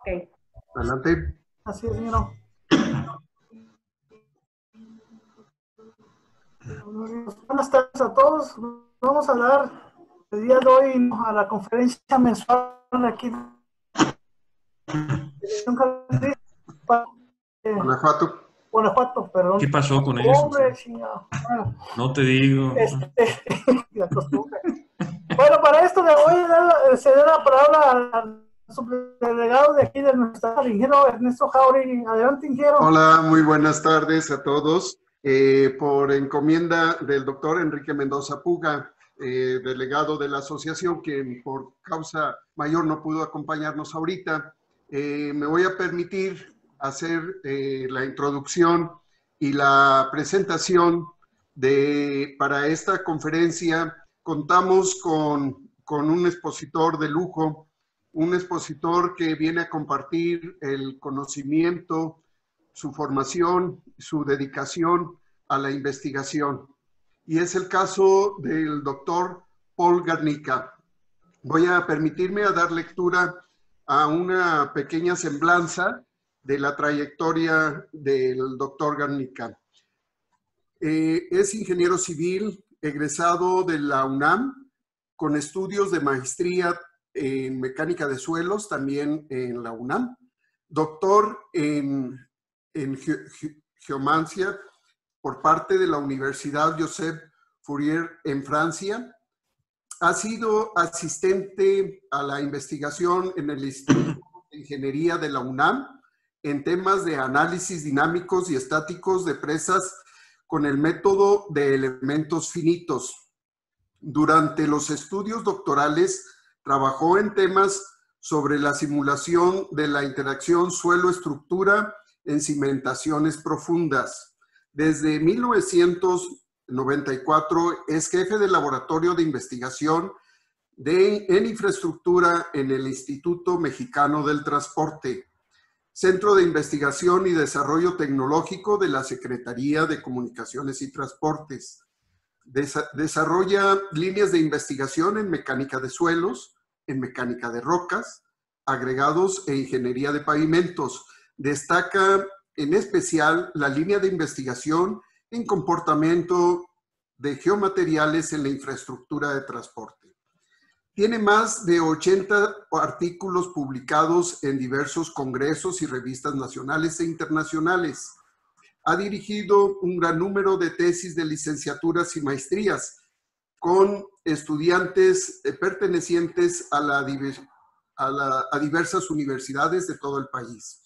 Ok. Adelante. Así es, señor. Buenas tardes a todos. Vamos a dar el día de hoy a la conferencia mensual de aquí de Guanajuato. Guanajuato, perdón. ¿Qué pasó con eso? Hombre, chingado. Bueno, No te digo. la costumbre. Bueno, para esto le voy a ceder la palabra al subdelegado de aquí de nuestra, el ingeniero Ernesto Jauregui. Adelante, ingeniero. Hola, muy buenas tardes a todos. Por encomienda del doctor Enrique Mendoza Puga, delegado de la asociación, que por causa mayor no pudo acompañarnos ahorita, me voy a permitir hacer la introducción y la presentación para esta conferencia. Contamos con un expositor de lujo, un expositor que viene a compartir el conocimiento, su formación, su dedicación a la investigación. Y es el caso del doctor Paul Garnica. Voy a permitirme a dar lectura a una pequeña semblanza de la trayectoria del doctor Garnica. Es ingeniero civil, egresado de la UNAM, con estudios de maestría en mecánica de suelos, también en la UNAM, doctor en geomancia por parte de la Universidad Joseph Fourier en Francia. Ha sido asistente a la investigación en el Instituto de Ingeniería de la UNAM en temas de análisis dinámicos y estáticos de presas con el método de elementos finitos. Durante los estudios doctorales trabajó en temas sobre la simulación de la interacción suelo-estructura en cimentaciones profundas. Desde 1994 es jefe del Laboratorio de Investigación en Infraestructura en el Instituto Mexicano del Transporte, Centro de Investigación y Desarrollo Tecnológico de la Secretaría de Comunicaciones y Transportes. Desarrolla líneas de investigación en mecánica de suelos, en mecánica de rocas, agregados e ingeniería de pavimentos. Destaca en especial la línea de investigación en comportamiento de geomateriales en la infraestructura de transporte. Tiene más de 80 artículos publicados en diversos congresos y revistas nacionales e internacionales. Ha dirigido un gran número de tesis de licenciaturas y maestrías con estudiantes pertenecientes a diversas universidades de todo el país.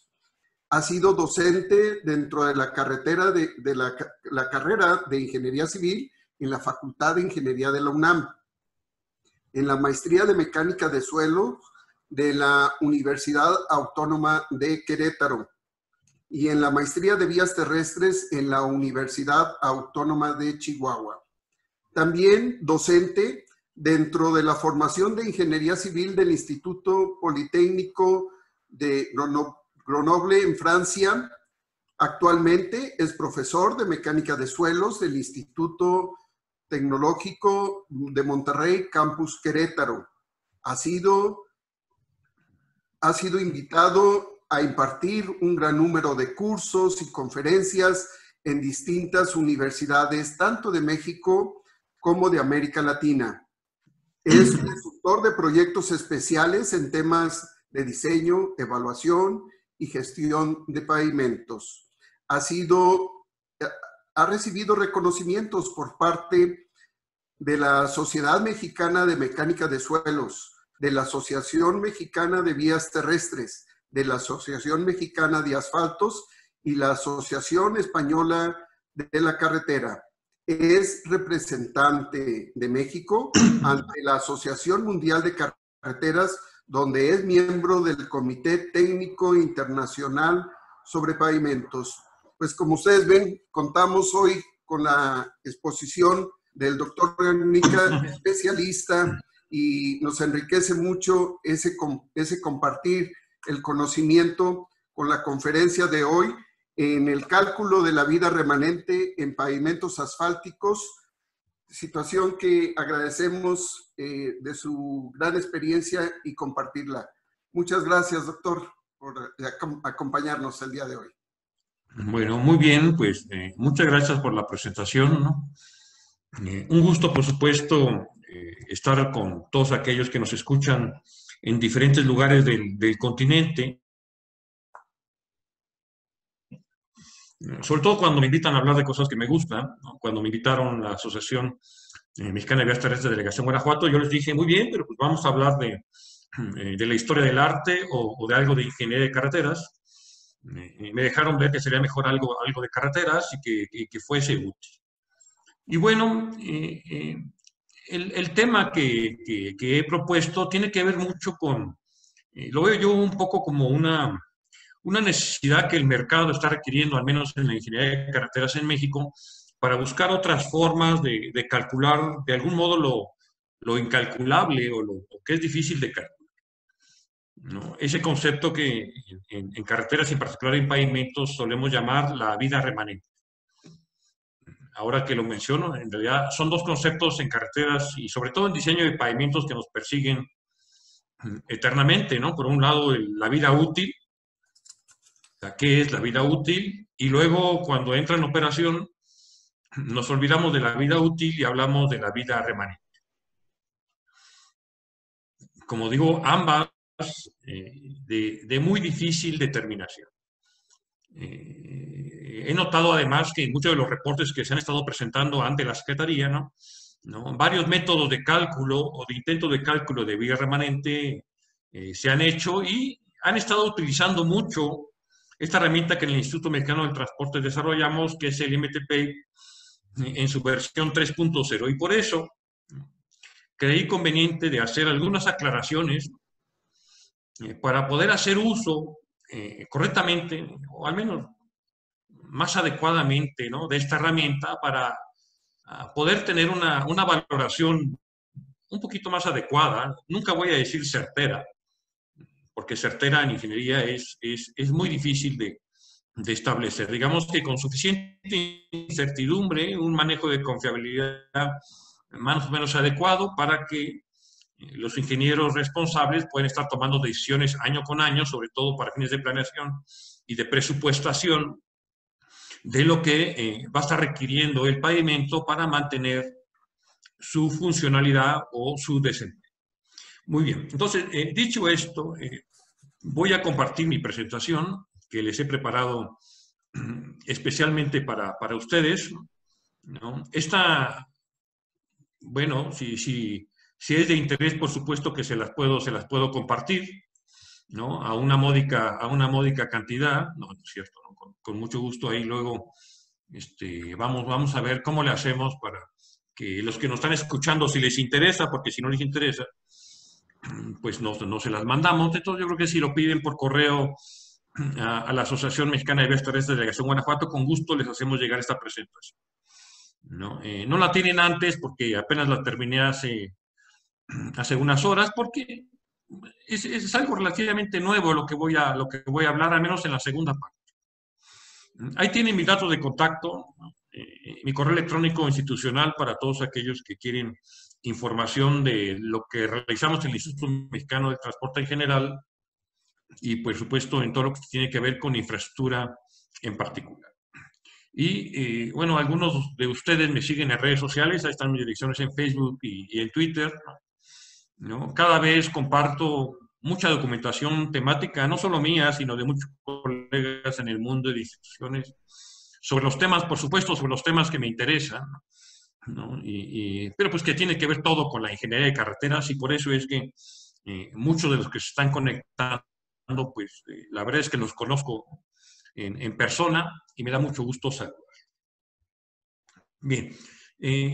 Ha sido docente dentro de la carrera de Ingeniería Civil en la Facultad de Ingeniería de la UNAM, en la Maestría de Mecánica de Suelo de la Universidad Autónoma de Querétaro y en la Maestría de Vías Terrestres en la Universidad Autónoma de Chihuahua. También docente dentro de la formación de Ingeniería Civil del Instituto Politécnico de Grenoble en Francia. Actualmente es profesor de Mecánica de Suelos del Instituto Tecnológico de Monterrey, Campus Querétaro. Ha sido invitado a impartir un gran número de cursos y conferencias en distintas universidades, tanto de México como de América Latina. Es consultor de proyectos especiales en temas de diseño, evaluación y gestión de pavimentos. Ha recibido reconocimientos por parte de la Sociedad Mexicana de Mecánica de Suelos, de la Asociación Mexicana de Vías Terrestres, de la Asociación Mexicana de Asfaltos y la Asociación Española de la Carretera. Es representante de México ante la Asociación Mundial de Carreteras, donde es miembro del Comité Técnico Internacional sobre Pavimentos. Pues como ustedes ven, contamos hoy con la exposición del doctor Garnica, especialista, y nos enriquece mucho ese compartir el conocimiento con la conferencia de hoy en el cálculo de la vida remanente en pavimentos asfálticos, situación que agradecemos de su gran experiencia y compartirla. Muchas gracias, doctor. acompañarnos el día de hoy. Bueno, muy bien, pues muchas gracias por la presentación, ¿no? Un gusto, por supuesto, estar con todos aquellos que nos escuchan en diferentes lugares del continente, sobre todo cuando me invitan a hablar de cosas que me gustan, ¿no? Cuando me invitaron a la Asociación Mexicana de Vías Terrestres de Delegación Guanajuato, yo les dije, muy bien, pero pues vamos a hablar de la historia del arte o de algo de ingeniería de carreteras. Me dejaron ver que sería mejor algo de carreteras y que fuese útil. Y bueno, el tema que he propuesto tiene que ver mucho con, lo veo yo un poco como una necesidad que el mercado está requiriendo, al menos en la ingeniería de carreteras en México, para buscar otras formas de calcular de algún modo lo incalculable o lo que es difícil de calcular, ¿no? Ese concepto que en carreteras, en particular en pavimentos, solemos llamar la vida remanente. Ahora que lo menciono, en realidad son dos conceptos en carreteras y sobre todo en diseño de pavimentos que nos persiguen eternamente, ¿no? Por un lado, la vida útil, ¿qué es la vida útil? Y luego, cuando entra en operación, nos olvidamos de la vida útil y hablamos de la vida remanente. Como digo, ambas de muy difícil determinación. He notado además que en muchos de los reportes que se han estado presentando ante la Secretaría, ¿no? Varios métodos de cálculo o de intento de cálculo de vida remanente se han hecho y han estado utilizando mucho esta herramienta que en el Instituto Mexicano del Transporte desarrollamos, que es el MTP en su versión 3.0. Y por eso creí conveniente de hacer algunas aclaraciones para poder hacer uso correctamente, o al menos más adecuadamente, ¿no?, de esta herramienta para poder tener una valoración un poquito más adecuada. Nunca voy a decir certera, porque certera en ingeniería es muy difícil de establecer. Digamos que con suficiente incertidumbre, un manejo de confiabilidad más o menos adecuado para que los ingenieros responsables pueden estar tomando decisiones año con año, sobre todo para fines de planeación y de presupuestación, de lo que va a estar requiriendo el pavimento para mantener su funcionalidad o su desempeño. Muy bien, entonces, dicho esto, voy a compartir mi presentación que les he preparado especialmente para ustedes, ¿no? Esta, bueno, si es de interés, por supuesto que se las puedo compartir, ¿no? A una módica cantidad, no es cierto, ¿no? Con mucho gusto ahí luego vamos a ver cómo le hacemos para que los que nos están escuchando, si les interesa, porque si no les interesa, pues no se las mandamos. Entonces yo creo que si lo piden por correo a la Asociación Mexicana de Vías Terrestres de Delegación Guanajuato, con gusto les hacemos llegar esta presentación, ¿no? No la tienen antes porque apenas la terminé hace unas horas, porque es algo relativamente nuevo lo que voy a hablar, al menos en la segunda parte. Ahí tienen mis datos de contacto, mi correo electrónico institucional para todos aquellos que quieren información de lo que realizamos en el Instituto Mexicano de Transporte en general y, por supuesto, en todo lo que tiene que ver con infraestructura en particular. Y, bueno, algunos de ustedes me siguen en redes sociales, ahí están mis direcciones en Facebook y en Twitter, ¿no? Cada vez comparto mucha documentación temática, no solo mía, sino de muchos colegas en el mundo de instituciones, sobre los temas, por supuesto, sobre los temas que me interesan, ¿no? Pero pues que tiene que ver todo con la ingeniería de carreteras y por eso es que muchos de los que se están conectando, pues la verdad es que los conozco en persona y me da mucho gusto saludar. Bien.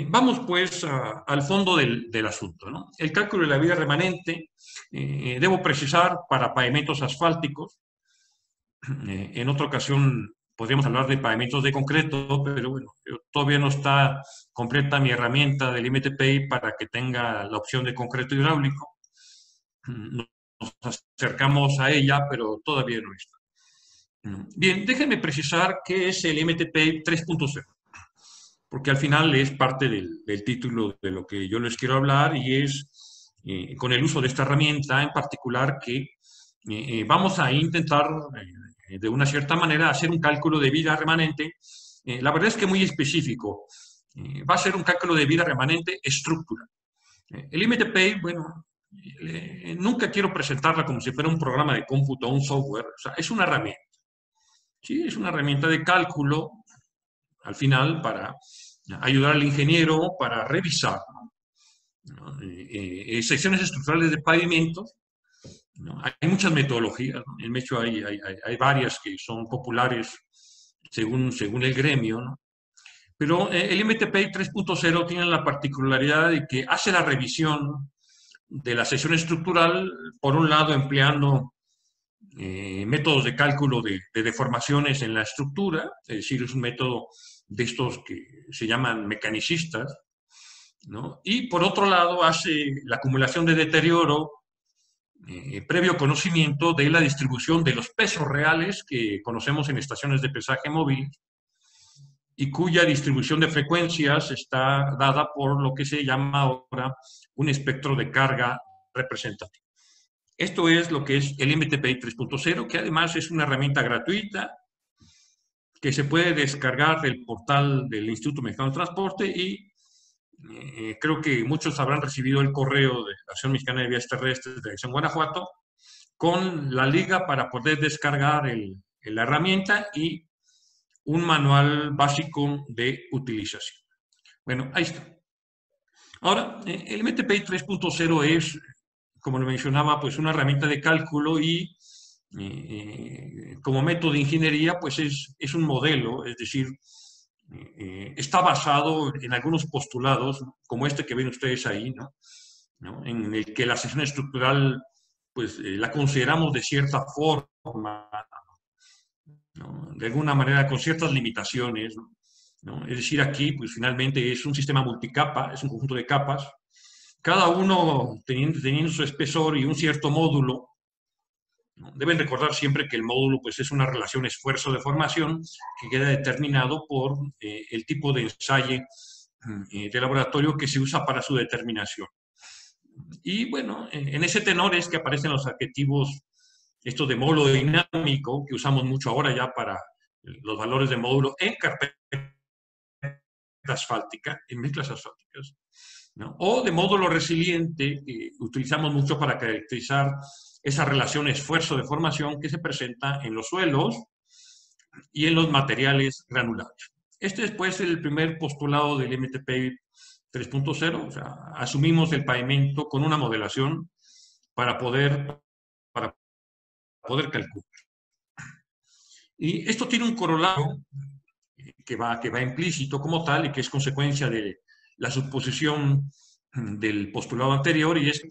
Vamos pues al fondo del asunto, ¿no? El cálculo de la vida remanente, debo precisar, para pavimentos asfálticos. En otra ocasión podríamos hablar de pavimentos de concreto, pero bueno, todavía no está completa mi herramienta del MTP para que tenga la opción de concreto hidráulico. Nos acercamos a ella, pero todavía no está. Bien, déjenme precisar qué es el MTP 3.0. Porque al final es parte del título de lo que yo les quiero hablar y es con el uso de esta herramienta en particular que vamos a intentar, de una cierta manera, hacer un cálculo de vida remanente. La verdad es que muy específico. Va a ser un cálculo de vida remanente estructural. El MTPay, bueno, nunca quiero presentarla como si fuera un programa de cómputo o un software. O sea, es una herramienta. Sí, es una herramienta de cálculo, al final, para ayudar al ingeniero para revisar, ¿no? Secciones estructurales de pavimentos, ¿no? Hay muchas metodologías, ¿no? En hecho, hay varias que son populares según el gremio, ¿no? Pero el MTPay 3.0 tiene la particularidad de que hace la revisión de la sección estructural, por un lado empleando métodos de cálculo de deformaciones en la estructura, es decir, es un método de estos que se llaman mecanicistas, ¿no? Y por otro lado hace la acumulación de deterioro, previo conocimiento de la distribución de los pesos reales que conocemos en estaciones de pesaje móvil y cuya distribución de frecuencias está dada por lo que se llama ahora un espectro de carga representativo. Esto es lo que es el MTPay 3.0, que además es una herramienta gratuita que se puede descargar del portal del Instituto Mexicano de Transporte y creo que muchos habrán recibido el correo de la Asociación Mexicana de Vías Terrestres de la Dirección Guanajuato con la liga para poder descargar la herramienta y un manual básico de utilización. Bueno, ahí está. Ahora, el MTPay 3.0 es, como lo mencionaba, pues una herramienta de cálculo y como método de ingeniería, pues es un modelo, es decir, está basado en algunos postulados, como este que ven ustedes ahí, ¿no? En el que la sección estructural, pues la consideramos de cierta forma, ¿no? De alguna manera con ciertas limitaciones, ¿no? Es decir, aquí, pues finalmente es un sistema multicapa, es un conjunto de capas, cada uno teniendo su espesor y un cierto módulo. Deben recordar siempre que el módulo pues, es una relación esfuerzo-deformación que queda determinado por el tipo de ensayo de laboratorio que se usa para su determinación. Y bueno, en ese tenor es que aparecen los adjetivos, esto de módulo dinámico, que usamos mucho ahora ya para los valores de módulo en carpeta asfáltica, en mezclas asfálticas, ¿no? O de módulo resiliente, que utilizamos mucho para caracterizar esa relación esfuerzo-deformación que se presenta en los suelos y en los materiales granulares. Este es pues el primer postulado del MTPay 3.0, o sea, asumimos el pavimento con una modelación para poder calcular. Y esto tiene un corolario que va implícito como tal y que es consecuencia de la suposición del postulado anterior, y es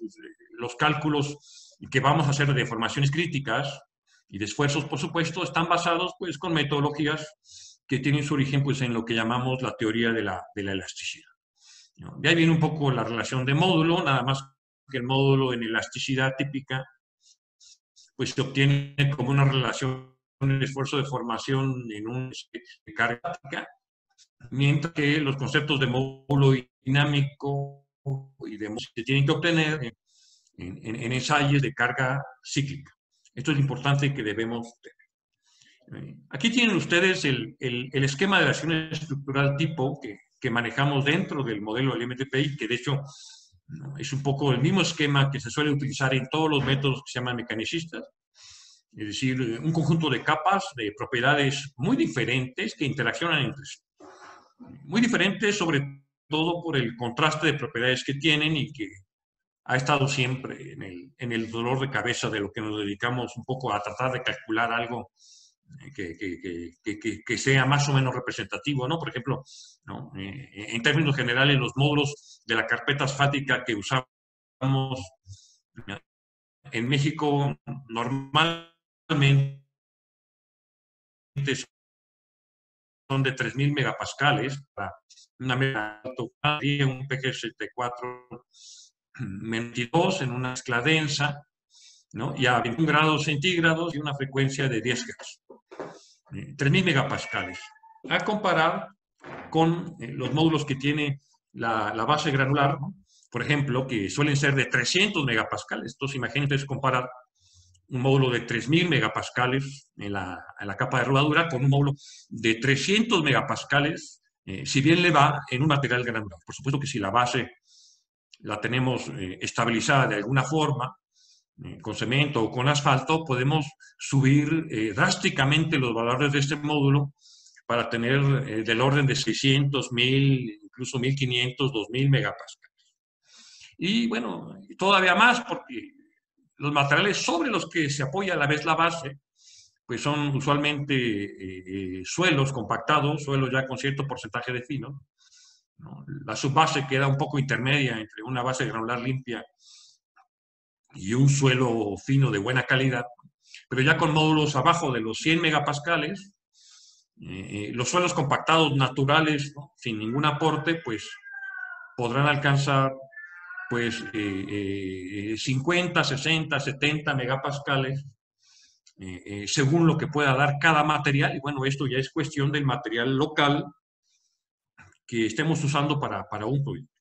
los cálculos que vamos a hacer de deformaciones críticas y de esfuerzos, por supuesto, están basados pues, con metodologías que tienen su origen pues, en lo que llamamos la teoría de la elasticidad. ¿No? De ahí viene un poco la relación de módulo, nada más que el módulo en elasticidad típica pues se obtiene como una relación con el esfuerzo de formación en un de carga estática, mientras que los conceptos de módulo dinámico y de módulo se tienen que obtener en ensayos de carga cíclica. Esto es importante que debemos tener. Aquí tienen ustedes el esquema de la acción estructural tipo que manejamos dentro del modelo del MTPI, que de hecho es un poco el mismo esquema que se suele utilizar en todos los métodos que se llaman mecanicistas. Es decir, un conjunto de capas de propiedades muy diferentes que interaccionan entre sí. Muy diferentes, sobre todo por el contraste de propiedades que tienen y que ha estado siempre en el dolor de cabeza de lo que nos dedicamos un poco a tratar de calcular algo que sea más o menos representativo, ¿no? Por ejemplo, ¿no? En términos generales, los módulos de la carpeta asfáltica que usamos en México normalmente son de 3.000 megapascales para una un PG74 22 en una mezcla densa, ¿no? Y a 21 grados centígrados y una frecuencia de 10 Hz. 3.000 megapascales. A comparar con los módulos que tiene la base granular, ¿no? Por ejemplo, que suelen ser de 300 megapascales. Entonces, imagínense comparar un módulo de 3000 megapascales en la capa de rodadura con un módulo de 300 megapascales, si bien le va en un material granular. Por supuesto que si la base la tenemos estabilizada de alguna forma, con cemento o con asfalto, podemos subir drásticamente los valores de este módulo para tener del orden de 600, 1000, incluso 1500, 2000 megapascales. Y bueno, todavía más porque los materiales sobre los que se apoya a la vez la base, pues son usualmente suelos compactados, suelos ya con cierto porcentaje de fino, ¿no? La subbase queda un poco intermedia entre una base granular limpia y un suelo fino de buena calidad, pero ya con módulos abajo de los 100 megapascales, los suelos compactados naturales, ¿no?, sin ningún aporte, pues podrán alcanzar pues 50, 60, 70 megapascales, según lo que pueda dar cada material. Y bueno, esto ya es cuestión del material local que estemos usando para un proyecto,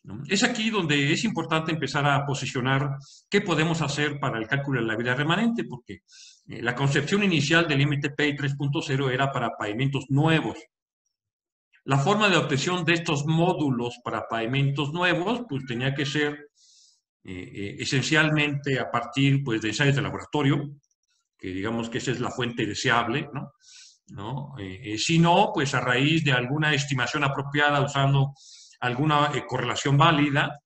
¿no? Es aquí donde es importante empezar a posicionar qué podemos hacer para el cálculo de la vida remanente, porque la concepción inicial del MTPI 3.0 era para pavimentos nuevos. La forma de obtención de estos módulos para pavimentos nuevos, pues tenía que ser esencialmente a partir, pues, de ensayos de laboratorio, que digamos que esa es la fuente deseable, ¿no? Si no, pues a raíz de alguna estimación apropiada usando alguna correlación válida,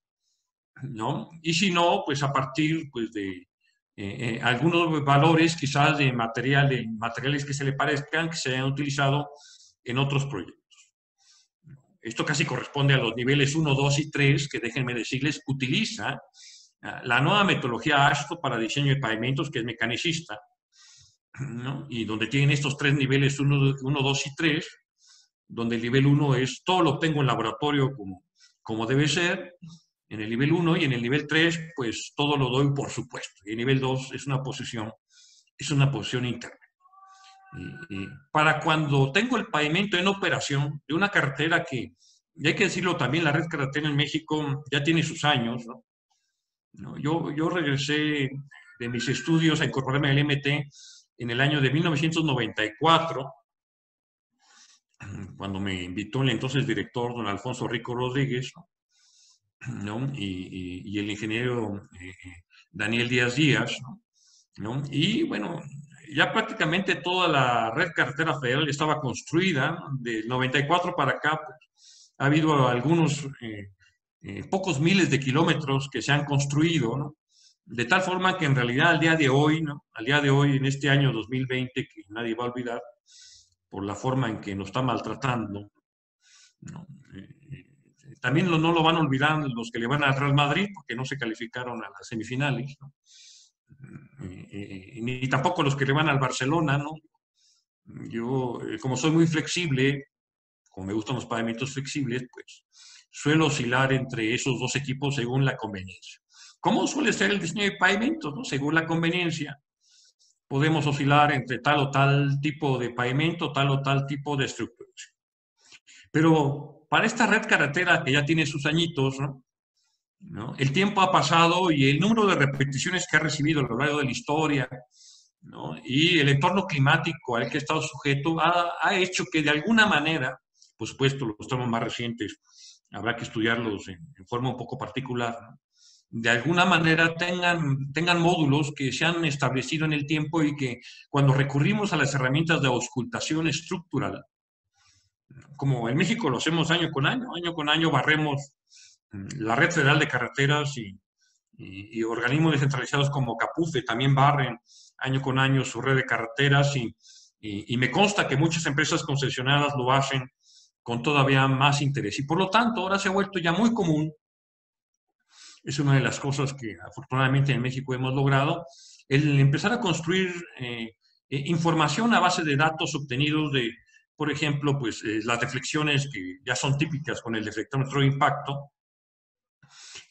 ¿no? Y si no, pues a partir, pues, de algunos valores quizás de materiales que se le parezcan, que se hayan utilizado en otros proyectos. Esto casi corresponde a los niveles 1, 2 y 3, que déjenme decirles, utiliza la nueva metodología AASHTO para diseño de pavimentos, que es mecanicista, ¿no? Y donde tienen estos tres niveles 1, 2 y 3, donde el nivel 1 es todo lo obtengo en laboratorio como debe ser, en el nivel 1, y en el nivel 3, pues todo lo doy por supuesto. Y el nivel 2 es una posición interna. Y para cuando tengo el pavimento en operación de una carretera que, y hay que decirlo también, la red carretera en México ya tiene sus años, ¿no? Yo regresé de mis estudios a incorporarme al MT en el año de 1994, cuando me invitó el entonces director, don Alfonso Rico Rodríguez, ¿no? Y el ingeniero Daniel Díaz Díaz, ¿no? Y bueno, ya prácticamente toda la red carretera federal estaba construida. Del 94 para acá, pues, ha habido algunos pocos miles de kilómetros que se han construido, ¿no? De tal forma que en realidad al día de hoy, ¿no?, al día de hoy, en este año 2020, que nadie va a olvidar por la forma en que nos está maltratando, ¿no? También no lo van a olvidar los que le van al Real Madrid, porque no se calificaron a las semifinales, ¿no? Ni tampoco los que le van al Barcelona, ¿no? Yo, como soy muy flexible, como me gustan los pavimentos flexibles, pues suelo oscilar entre esos dos equipos según la conveniencia. ¿Cómo suele ser el diseño de pavimentos, ¿no? Según la conveniencia, podemos oscilar entre tal o tal tipo de pavimento, tal o tal tipo de estructura. Pero para esta red carretera que ya tiene sus añitos, ¿no? El tiempo ha pasado y el número de repeticiones que ha recibido a lo largo de la historia, ¿no?, y el entorno climático al que ha estado sujeto ha hecho que de alguna manera, por supuesto, los tramos más recientes habrá que estudiarlos en forma un poco particular, ¿no?, de alguna manera tengan módulos que se han establecido en el tiempo y que cuando recurrimos a las herramientas de auscultación estructural, como en México lo hacemos año con año barremos la red federal de carreteras y organismos descentralizados como CAPUFE también barren año con año su red de carreteras y me consta que muchas empresas concesionadas lo hacen con todavía más interés. Y por lo tanto, ahora se ha vuelto ya muy común, es una de las cosas que afortunadamente en México hemos logrado, el empezar a construir información a base de datos obtenidos de, por ejemplo, pues las deflexiones que ya son típicas con el deflectómetro de impacto,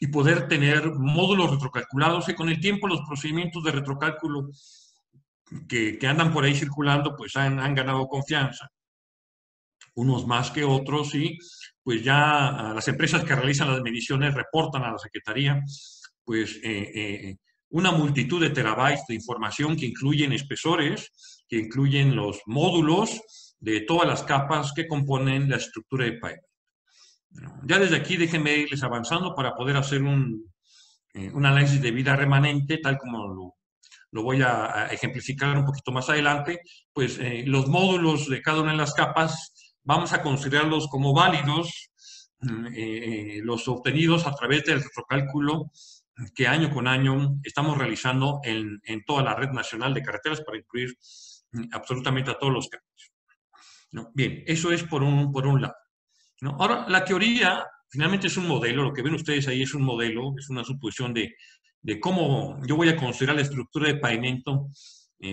y poder tener módulos retrocalculados, y con el tiempo los procedimientos de retrocálculo que andan por ahí circulando, pues han ganado confianza, unos más que otros, y pues ya las empresas que realizan las mediciones reportan a la Secretaría, pues una multitud de terabytes de información que incluyen espesores, que incluyen los módulos de todas las capas que componen la estructura de pavimento. Ya desde aquí déjenme irles avanzando para poder hacer un análisis de vida remanente, tal como lo voy a ejemplificar un poquito más adelante. Pues los módulos de cada una de las capas vamos a considerarlos como válidos, los obtenidos a través del retrocálculo que año con año estamos realizando en toda la red nacional de carreteras para incluir absolutamente a todos los caminos, ¿no? Bien, eso es por un lado, ¿no? Ahora, la teoría finalmente es un modelo, lo que ven ustedes ahí es un modelo, es una suposición de cómo yo voy a considerar la estructura de pavimento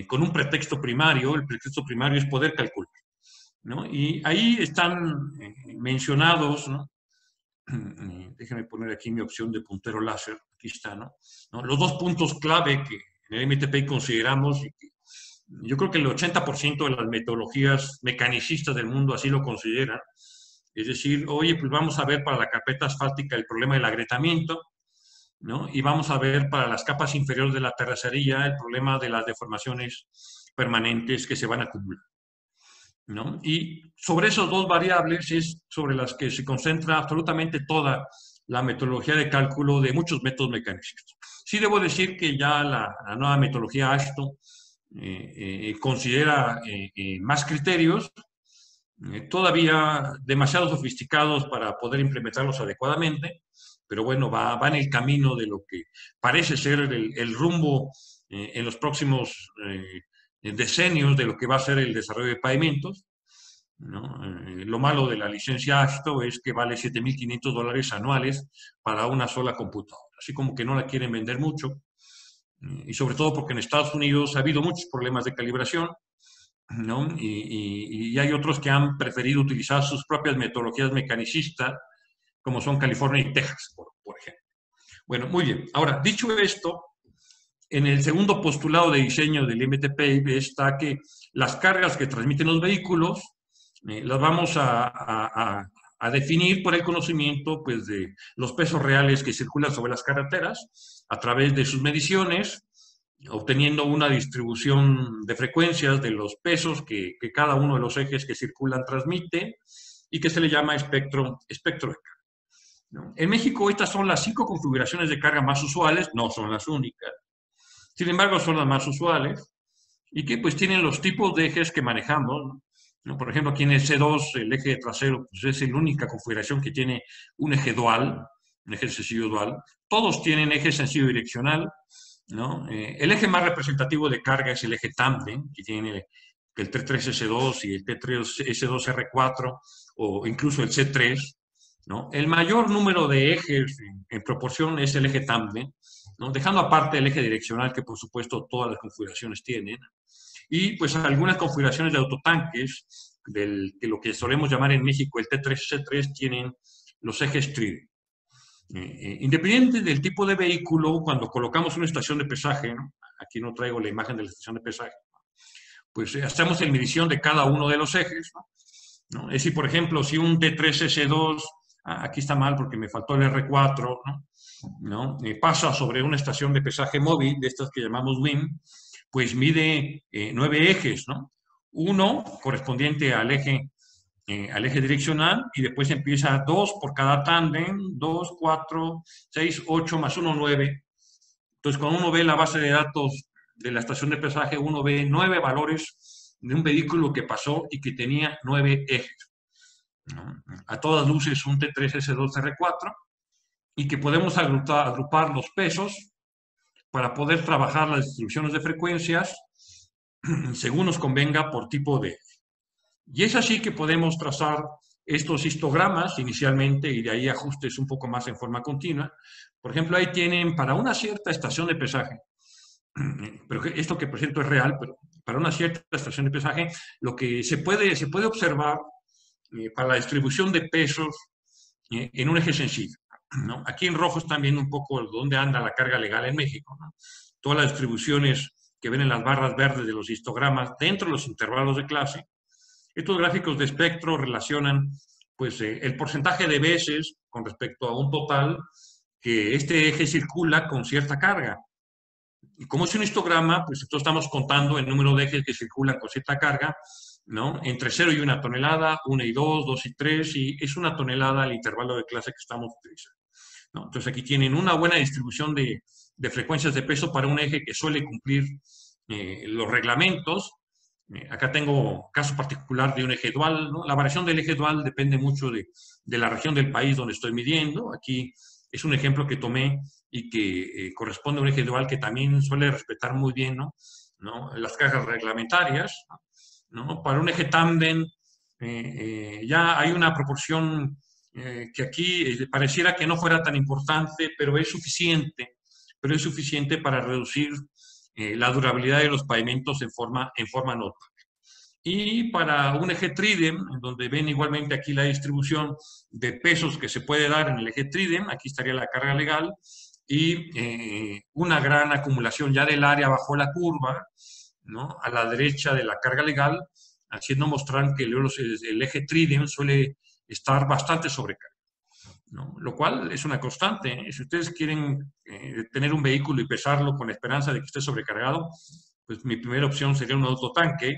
con un pretexto primario. El pretexto primario es poder calcular, ¿no? Y ahí están mencionados, ¿no? Déjenme poner aquí mi opción de puntero láser, aquí está, ¿no? Los dos puntos clave que en el MTP consideramos, y que yo creo que el 80% de las metodologías mecanicistas del mundo así lo consideran, es decir, oye, pues vamos a ver para la carpeta asfáltica el problema del agrietamiento, ¿no? Y vamos a ver para las capas inferiores de la terracería el problema de las deformaciones permanentes que se van a acumular, ¿no? Y sobre esas dos variables es sobre las que se concentra absolutamente toda la metodología de cálculo de muchos métodos mecanicistas. Sí debo decir que ya la nueva metodología AASHTO considera más criterios, todavía demasiado sofisticados para poder implementarlos adecuadamente, pero bueno, va en el camino de lo que parece ser el rumbo en los próximos decenios de lo que va a ser el desarrollo de pavimentos, ¿no? Lo malo de la licencia AASHTO es que vale $7,500 anuales para una sola computadora, así como que no la quieren vender mucho, y sobre todo porque en Estados Unidos ha habido muchos problemas de calibración, ¿no? Y hay otros que han preferido utilizar sus propias metodologías mecanicistas, como son California y Texas, por ejemplo. Bueno, muy bien. Ahora, dicho esto, en el segundo postulado de diseño del MTP está que las cargas que transmiten los vehículos las vamos a definir por el conocimiento, pues, de los pesos reales que circulan sobre las carreteras a través de sus mediciones, obteniendo una distribución de frecuencias de los pesos que cada uno de los ejes que circulan transmite y que se le llama espectro de carga, ¿no? En México estas son las 5 configuraciones de carga más usuales, no son las únicas, sin embargo son las más usuales y que pues tienen los tipos de ejes que manejamos, ¿no? Por ejemplo, aquí en el C2 el eje trasero pues, es la única configuración que tiene un eje dual, un eje sencillo dual. Todos tienen eje sencillo direccional, ¿no? El eje más representativo de carga es el eje tándem, que tiene el T3S2 y el T3S2R4 o incluso el C3, ¿no? El mayor número de ejes en proporción es el eje tándem, ¿no? Dejando aparte el eje direccional que por supuesto todas las configuraciones tienen, y pues algunas configuraciones de autotanques, de lo que solemos llamar en México el T3S3, tienen los ejes trident. Independiente del tipo de vehículo, cuando colocamos una estación de pesaje, ¿no? Aquí no traigo la imagen de la estación de pesaje, pues hacemos la medición de cada uno de los ejes, ¿no? Es decir, por ejemplo, si un T3S2, aquí está mal porque me faltó el R4, ¿no? Pasa sobre una estación de pesaje móvil, de estas que llamamos WIM, pues mide 9 ejes, ¿no? Uno correspondiente al eje direccional, y después empieza 2 por cada tándem, 2, 4, 6, 8, más 1, 9. Entonces, cuando uno ve la base de datos de la estación de pesaje, uno ve 9 valores de un vehículo que pasó y que tenía 9 ejes, ¿no? A todas luces un T3S2R4, y que podemos agrupar los pesos para poder trabajar las distribuciones de frecuencias según nos convenga por tipo de eje. Y es así que podemos trazar estos histogramas inicialmente y de ahí ajustes un poco más en forma continua. Por ejemplo, ahí tienen para una cierta estación de pesaje, pero esto que presento es real, pero para una cierta estación de pesaje, lo que se puede observar para la distribución de pesos en un eje sencillo, ¿no? Aquí en rojo están viendo un poco dónde anda la carga legal en México, ¿no? Todas las distribuciones que ven en las barras verdes de los histogramas dentro de los intervalos de clase. Estos gráficos de espectro relacionan pues, el porcentaje de veces con respecto a un total que este eje circula con cierta carga. Y como es un histograma, pues entonces estamos contando el número de ejes que circulan con cierta carga, ¿no? Entre 0 y 1 tonelada, 1 y 2, 2 y 3, y es 1 tonelada el intervalo de clase que estamos utilizando, ¿no? Entonces aquí tienen una buena distribución de frecuencias de peso para un eje que suele cumplir los reglamentos. Acá tengo caso particular de un eje dual, ¿no? La variación del eje dual depende mucho de la región del país donde estoy midiendo. Aquí es un ejemplo que tomé y que corresponde a un eje dual que también suele respetar muy bien, ¿no? Las cargas reglamentarias, ¿no? Para un eje tándem ya hay una proporción que aquí pareciera que no fuera tan importante, pero es suficiente para reducir la durabilidad de los pavimentos en forma notable. Y para un eje tridem, en donde ven igualmente aquí la distribución de pesos que se puede dar en el eje tridem, aquí estaría la carga legal, y una gran acumulación ya del área bajo la curva, ¿no? A la derecha de la carga legal, haciendo mostrar que el eje tridem suele estar bastante sobrecargado, ¿no? Lo cual es una constante, ¿eh? Si ustedes quieren tener un vehículo y pesarlo con la esperanza de que esté sobrecargado, pues mi primera opción sería un autotanque,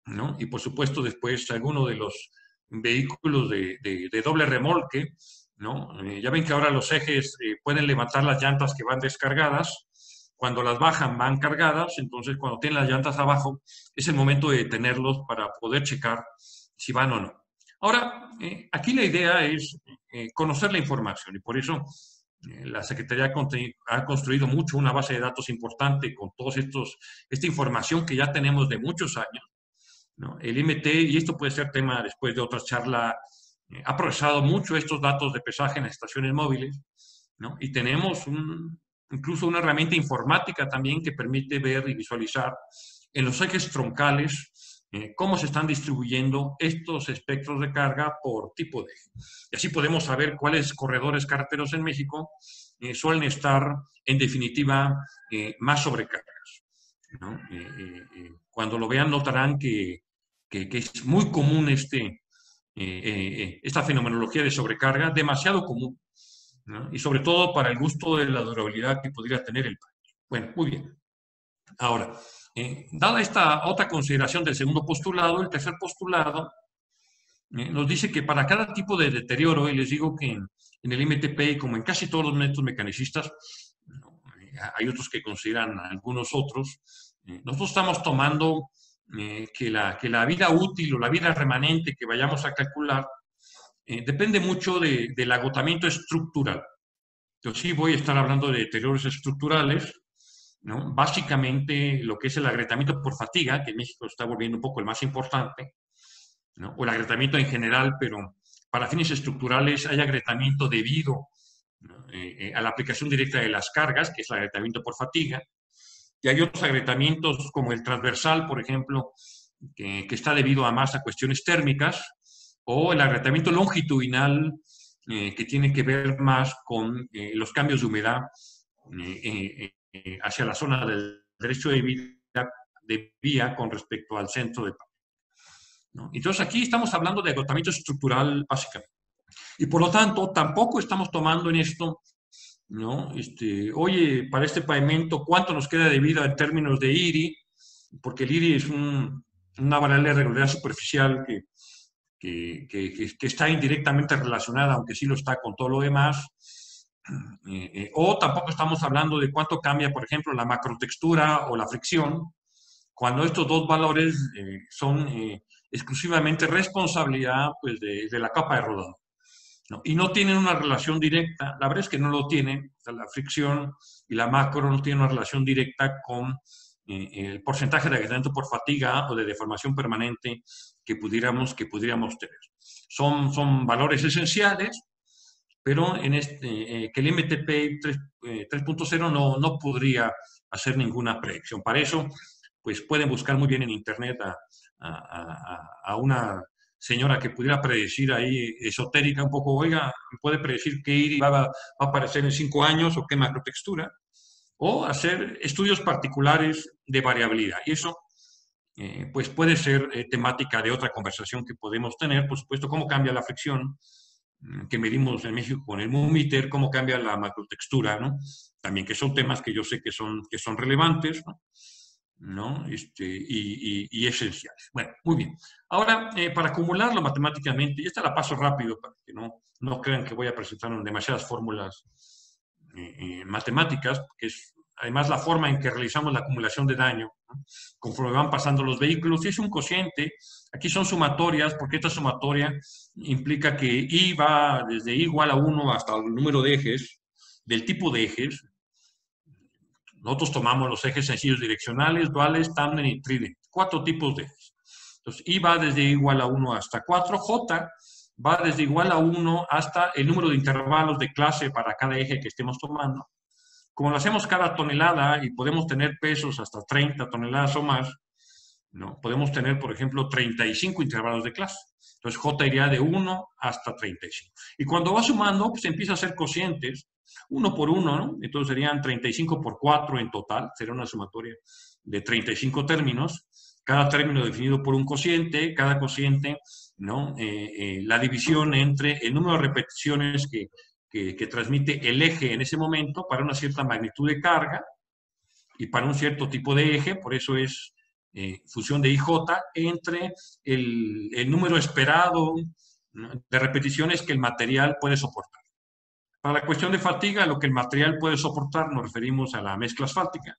¿no? Y por supuesto después alguno de los vehículos de doble remolque, ¿no? Ya ven que ahora los ejes pueden levantar las llantas que van descargadas. Cuando las bajan van cargadas, entonces cuando tienen las llantas abajo es el momento de detenerlos para poder checar si van o no. Ahora, aquí la idea es conocer la información y por eso la Secretaría ha construido mucho una base de datos importante con todos esta información que ya tenemos de muchos años, ¿no? El IMT, y esto puede ser tema después de otra charla, ha procesado mucho estos datos de pesaje en las estaciones móviles, ¿no? Y tenemos incluso una herramienta informática también que permite ver y visualizar en los ejes troncales cómo se están distribuyendo estos espectros de carga por tipo de eje. Y así podemos saber cuáles corredores carreteros en México suelen estar, en definitiva, más sobrecargas, ¿no? Cuando lo vean notarán que es muy común esta fenomenología de sobrecarga, demasiado común, ¿no? Y sobre todo para el gusto de la durabilidad que podría tener el país. Bueno, muy bien. Ahora, dada esta otra consideración del segundo postulado, el tercer postulado nos dice que para cada tipo de deterioro, y les digo que en el MTP, como en casi todos los métodos mecanicistas, ¿no? Hay otros que consideran algunos otros, nosotros estamos tomando que la vida útil o la vida remanente que vayamos a calcular depende mucho del agotamiento estructural. Yo sí voy a estar hablando de deterioros estructurales, ¿no? Básicamente lo que es el agrietamiento por fatiga, que en México está volviendo un poco el más importante, ¿no? O el agrietamiento en general, pero para fines estructurales hay agrietamiento debido, ¿no? A la aplicación directa de las cargas, que es el agrietamiento por fatiga, y hay otros agrietamientos como el transversal, por ejemplo, que está debido a más a cuestiones térmicas, o el agrietamiento longitudinal, que tiene que ver más con los cambios de humedad hacia la zona del derecho de vía con respecto al centro del país, ¿no? Entonces aquí estamos hablando de agotamiento estructural básicamente. Y por lo tanto, tampoco estamos tomando en esto, ¿no? Oye, para este pavimento, ¿cuánto nos queda de vida en términos de IRI? Porque el IRI es una variable de regularidad superficial que está indirectamente relacionada, aunque sí lo está con todo lo demás. O tampoco estamos hablando de cuánto cambia, por ejemplo, la macrotextura o la fricción, cuando estos dos valores son exclusivamente responsabilidad, pues, de la capa de rodado, ¿no? Y no tienen una relación directa, la verdad es que no lo tienen, o sea, la fricción y la macro no tienen una relación directa con el porcentaje de agrietamiento por fatiga o de deformación permanente que pudiéramos tener. Son valores esenciales, pero en que el MTP 3.0 no podría hacer ninguna predicción. Para eso, pues pueden buscar muy bien en internet a una señora que pudiera predecir ahí, esotérica un poco, oiga, ¿puede predecir qué IRI va a aparecer en 5 años o qué macrotextura? O hacer estudios particulares de variabilidad. Y eso, pues puede ser temática de otra conversación que podemos tener, por supuesto, cómo cambia la fricción que medimos en México con el MUMITER, cómo cambia la macrotextura, ¿no? también que son temas que yo sé que son relevantes, ¿no? Y esenciales. Bueno, muy bien. Ahora, para acumularlo matemáticamente, y esta la paso rápido para que no crean que voy a presentar demasiadas fórmulas matemáticas, porque es además la forma en que realizamos la acumulación de daño, ¿no? Conforme van pasando los vehículos, y es un cociente. Aquí son sumatorias, porque esta sumatoria implica que I va desde I igual a 1 hasta el número de ejes, del tipo de ejes. Nosotros tomamos los ejes sencillos direccionales, duales, tándem y trident. 4 tipos de ejes. Entonces, I va desde I igual a 1 hasta 4. J va desde igual a 1 hasta el número de intervalos de clase para cada eje que estemos tomando. Como lo hacemos cada tonelada y podemos tener pesos hasta 30 toneladas o más, ¿no? Podemos tener, por ejemplo, 35 intervalos de clase. Entonces, J iría de 1 hasta 35. Y cuando va sumando, pues empieza a hacer cocientes, 1 por 1, ¿no? Entonces serían 35 por 4 en total, sería una sumatoria de 35 términos, cada término definido por un cociente, cada cociente, ¿no? La división entre el número de repeticiones que transmite el eje en ese momento para una cierta magnitud de carga y para un cierto tipo de eje, por eso es función de IJ entre el número esperado, ¿no?, de repeticiones que el material puede soportar. Para la cuestión de fatiga, lo que el material puede soportar nos referimos a la mezcla asfáltica,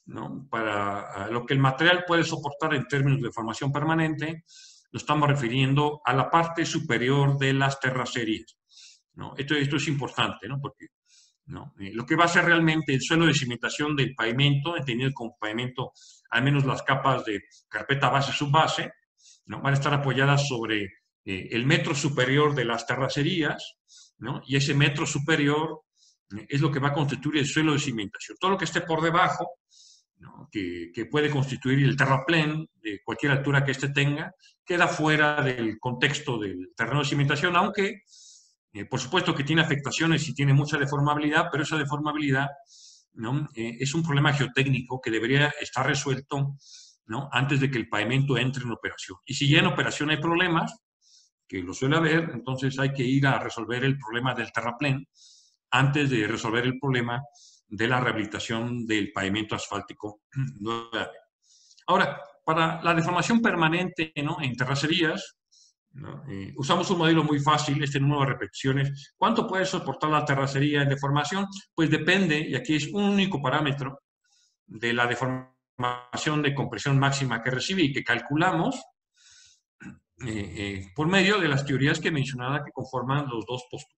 ¿no? Para lo que el material puede soportar en términos de formación permanente, lo estamos refiriendo a la parte superior de las terracerías, ¿no? Esto es importante, ¿no? Porque, ¿no?, lo que va a ser realmente el suelo de cimentación del pavimento, entendido como pavimento, al menos las capas de carpeta base subbase, ¿no?, van a estar apoyadas sobre el metro superior de las terracerías, ¿no? Y ese metro superior es lo que va a constituir el suelo de cimentación. Todo lo que esté por debajo, ¿no?, que puede constituir el terraplén de cualquier altura que éste tenga, queda fuera del contexto del terreno de cimentación, aunque por supuesto que tiene afectaciones y tiene mucha deformabilidad, pero esa deformabilidad, ¿no?, es un problema geotécnico que debería estar resuelto, ¿no?, antes de que el pavimento entre en operación. Y si ya en operación hay problemas, que lo suele haber, entonces hay que ir a resolver el problema del terraplén antes de resolver el problema de la rehabilitación del pavimento asfáltico nuevamente. Ahora, para la deformación permanente, ¿no?, en terracerías, ¿no?, usamos un modelo muy fácil, este número de repeticiones. ¿Cuánto puede soportar la terracería en deformación? Pues depende, y aquí es un único parámetro, de la deformación de compresión máxima que recibe y que calculamos por medio de las teorías que he mencionado que conforman los dos posturas.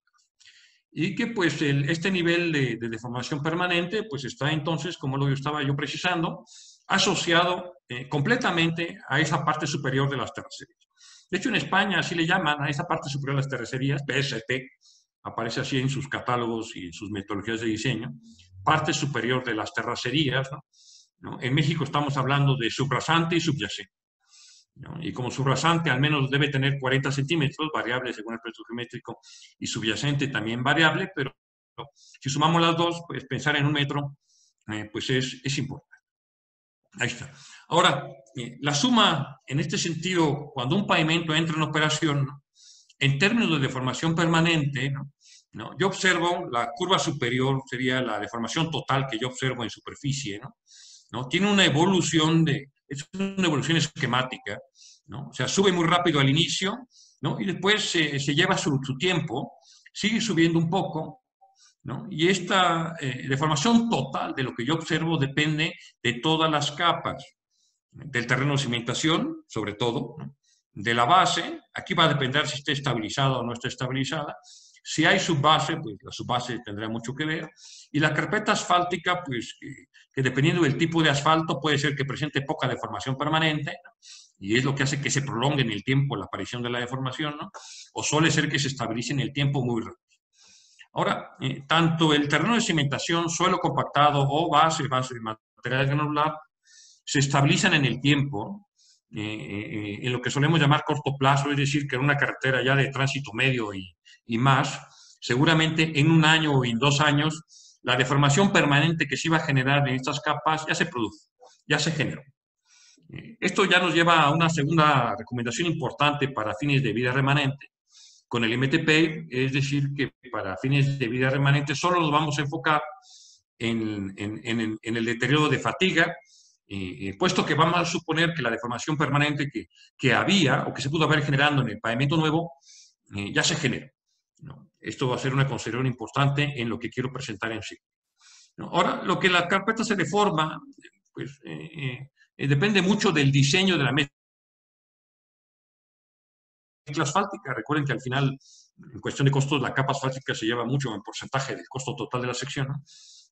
Y que pues este nivel de deformación permanente pues está entonces, como lo estaba yo precisando, asociado completamente a esa parte superior de las terracerías. De hecho, en España así le llaman a esa parte superior de las terracerías, PST, aparece así en sus catálogos y en sus metodologías de diseño, parte superior de las terracerías, ¿no? En México estamos hablando de subrasante y subyacente, ¿no? Y como subrasante al menos debe tener 40 centímetros, variable según el proyecto geométrico, y subyacente también variable, pero si sumamos las dos, pues pensar en un metro, pues es importante. Ahí está. Ahora, la suma, en este sentido, cuando un pavimento entra en operación, ¿no?, en términos de deformación permanente, ¿no?, yo observo la curva superior, sería la deformación total que yo observo en superficie, ¿no? Tiene una evolución es una evolución esquemática, ¿no? O sea, sube muy rápido al inicio, ¿no?, y después se lleva su tiempo, sigue subiendo un poco, ¿no? Y esta deformación total de lo que yo observo depende de todas las capas, del terreno de cimentación, sobre todo, ¿no?, de la base, aquí va a depender si está estabilizada o no está estabilizada. Si hay subbase, pues la subbase tendrá mucho que ver. Y la carpeta asfáltica, pues que dependiendo del tipo de asfalto puede ser que presente poca deformación permanente, ¿no?, y es lo que hace que se prolongue en el tiempo la aparición de la deformación, ¿no?, o suele ser que se estabilice en el tiempo muy rápido. Ahora, tanto el terreno de cimentación, suelo compactado o base de material granular, se estabilizan en el tiempo, en lo que solemos llamar corto plazo, es decir, que en una carretera ya de tránsito medio y más, seguramente en un año o en 2 años, la deformación permanente que se iba a generar en estas capas ya se produjo, ya se generó. Esto ya nos lleva a una segunda recomendación importante para fines de vida remanente con el MTP, es decir, que para fines de vida remanente solo nos vamos a enfocar en el deterioro de fatiga, puesto que vamos a suponer que la deformación permanente que había o que se pudo haber generando en el pavimento nuevo ya se generó, ¿no? Esto va a ser una consideración importante en lo que quiero presentar en sí, ¿no? Ahora, lo que la carpeta se deforma, pues depende mucho del diseño de la mezcla asfáltica. Recuerden que al final, en cuestión de costos, la capa asfáltica se lleva mucho en porcentaje del costo total de la sección, ¿no?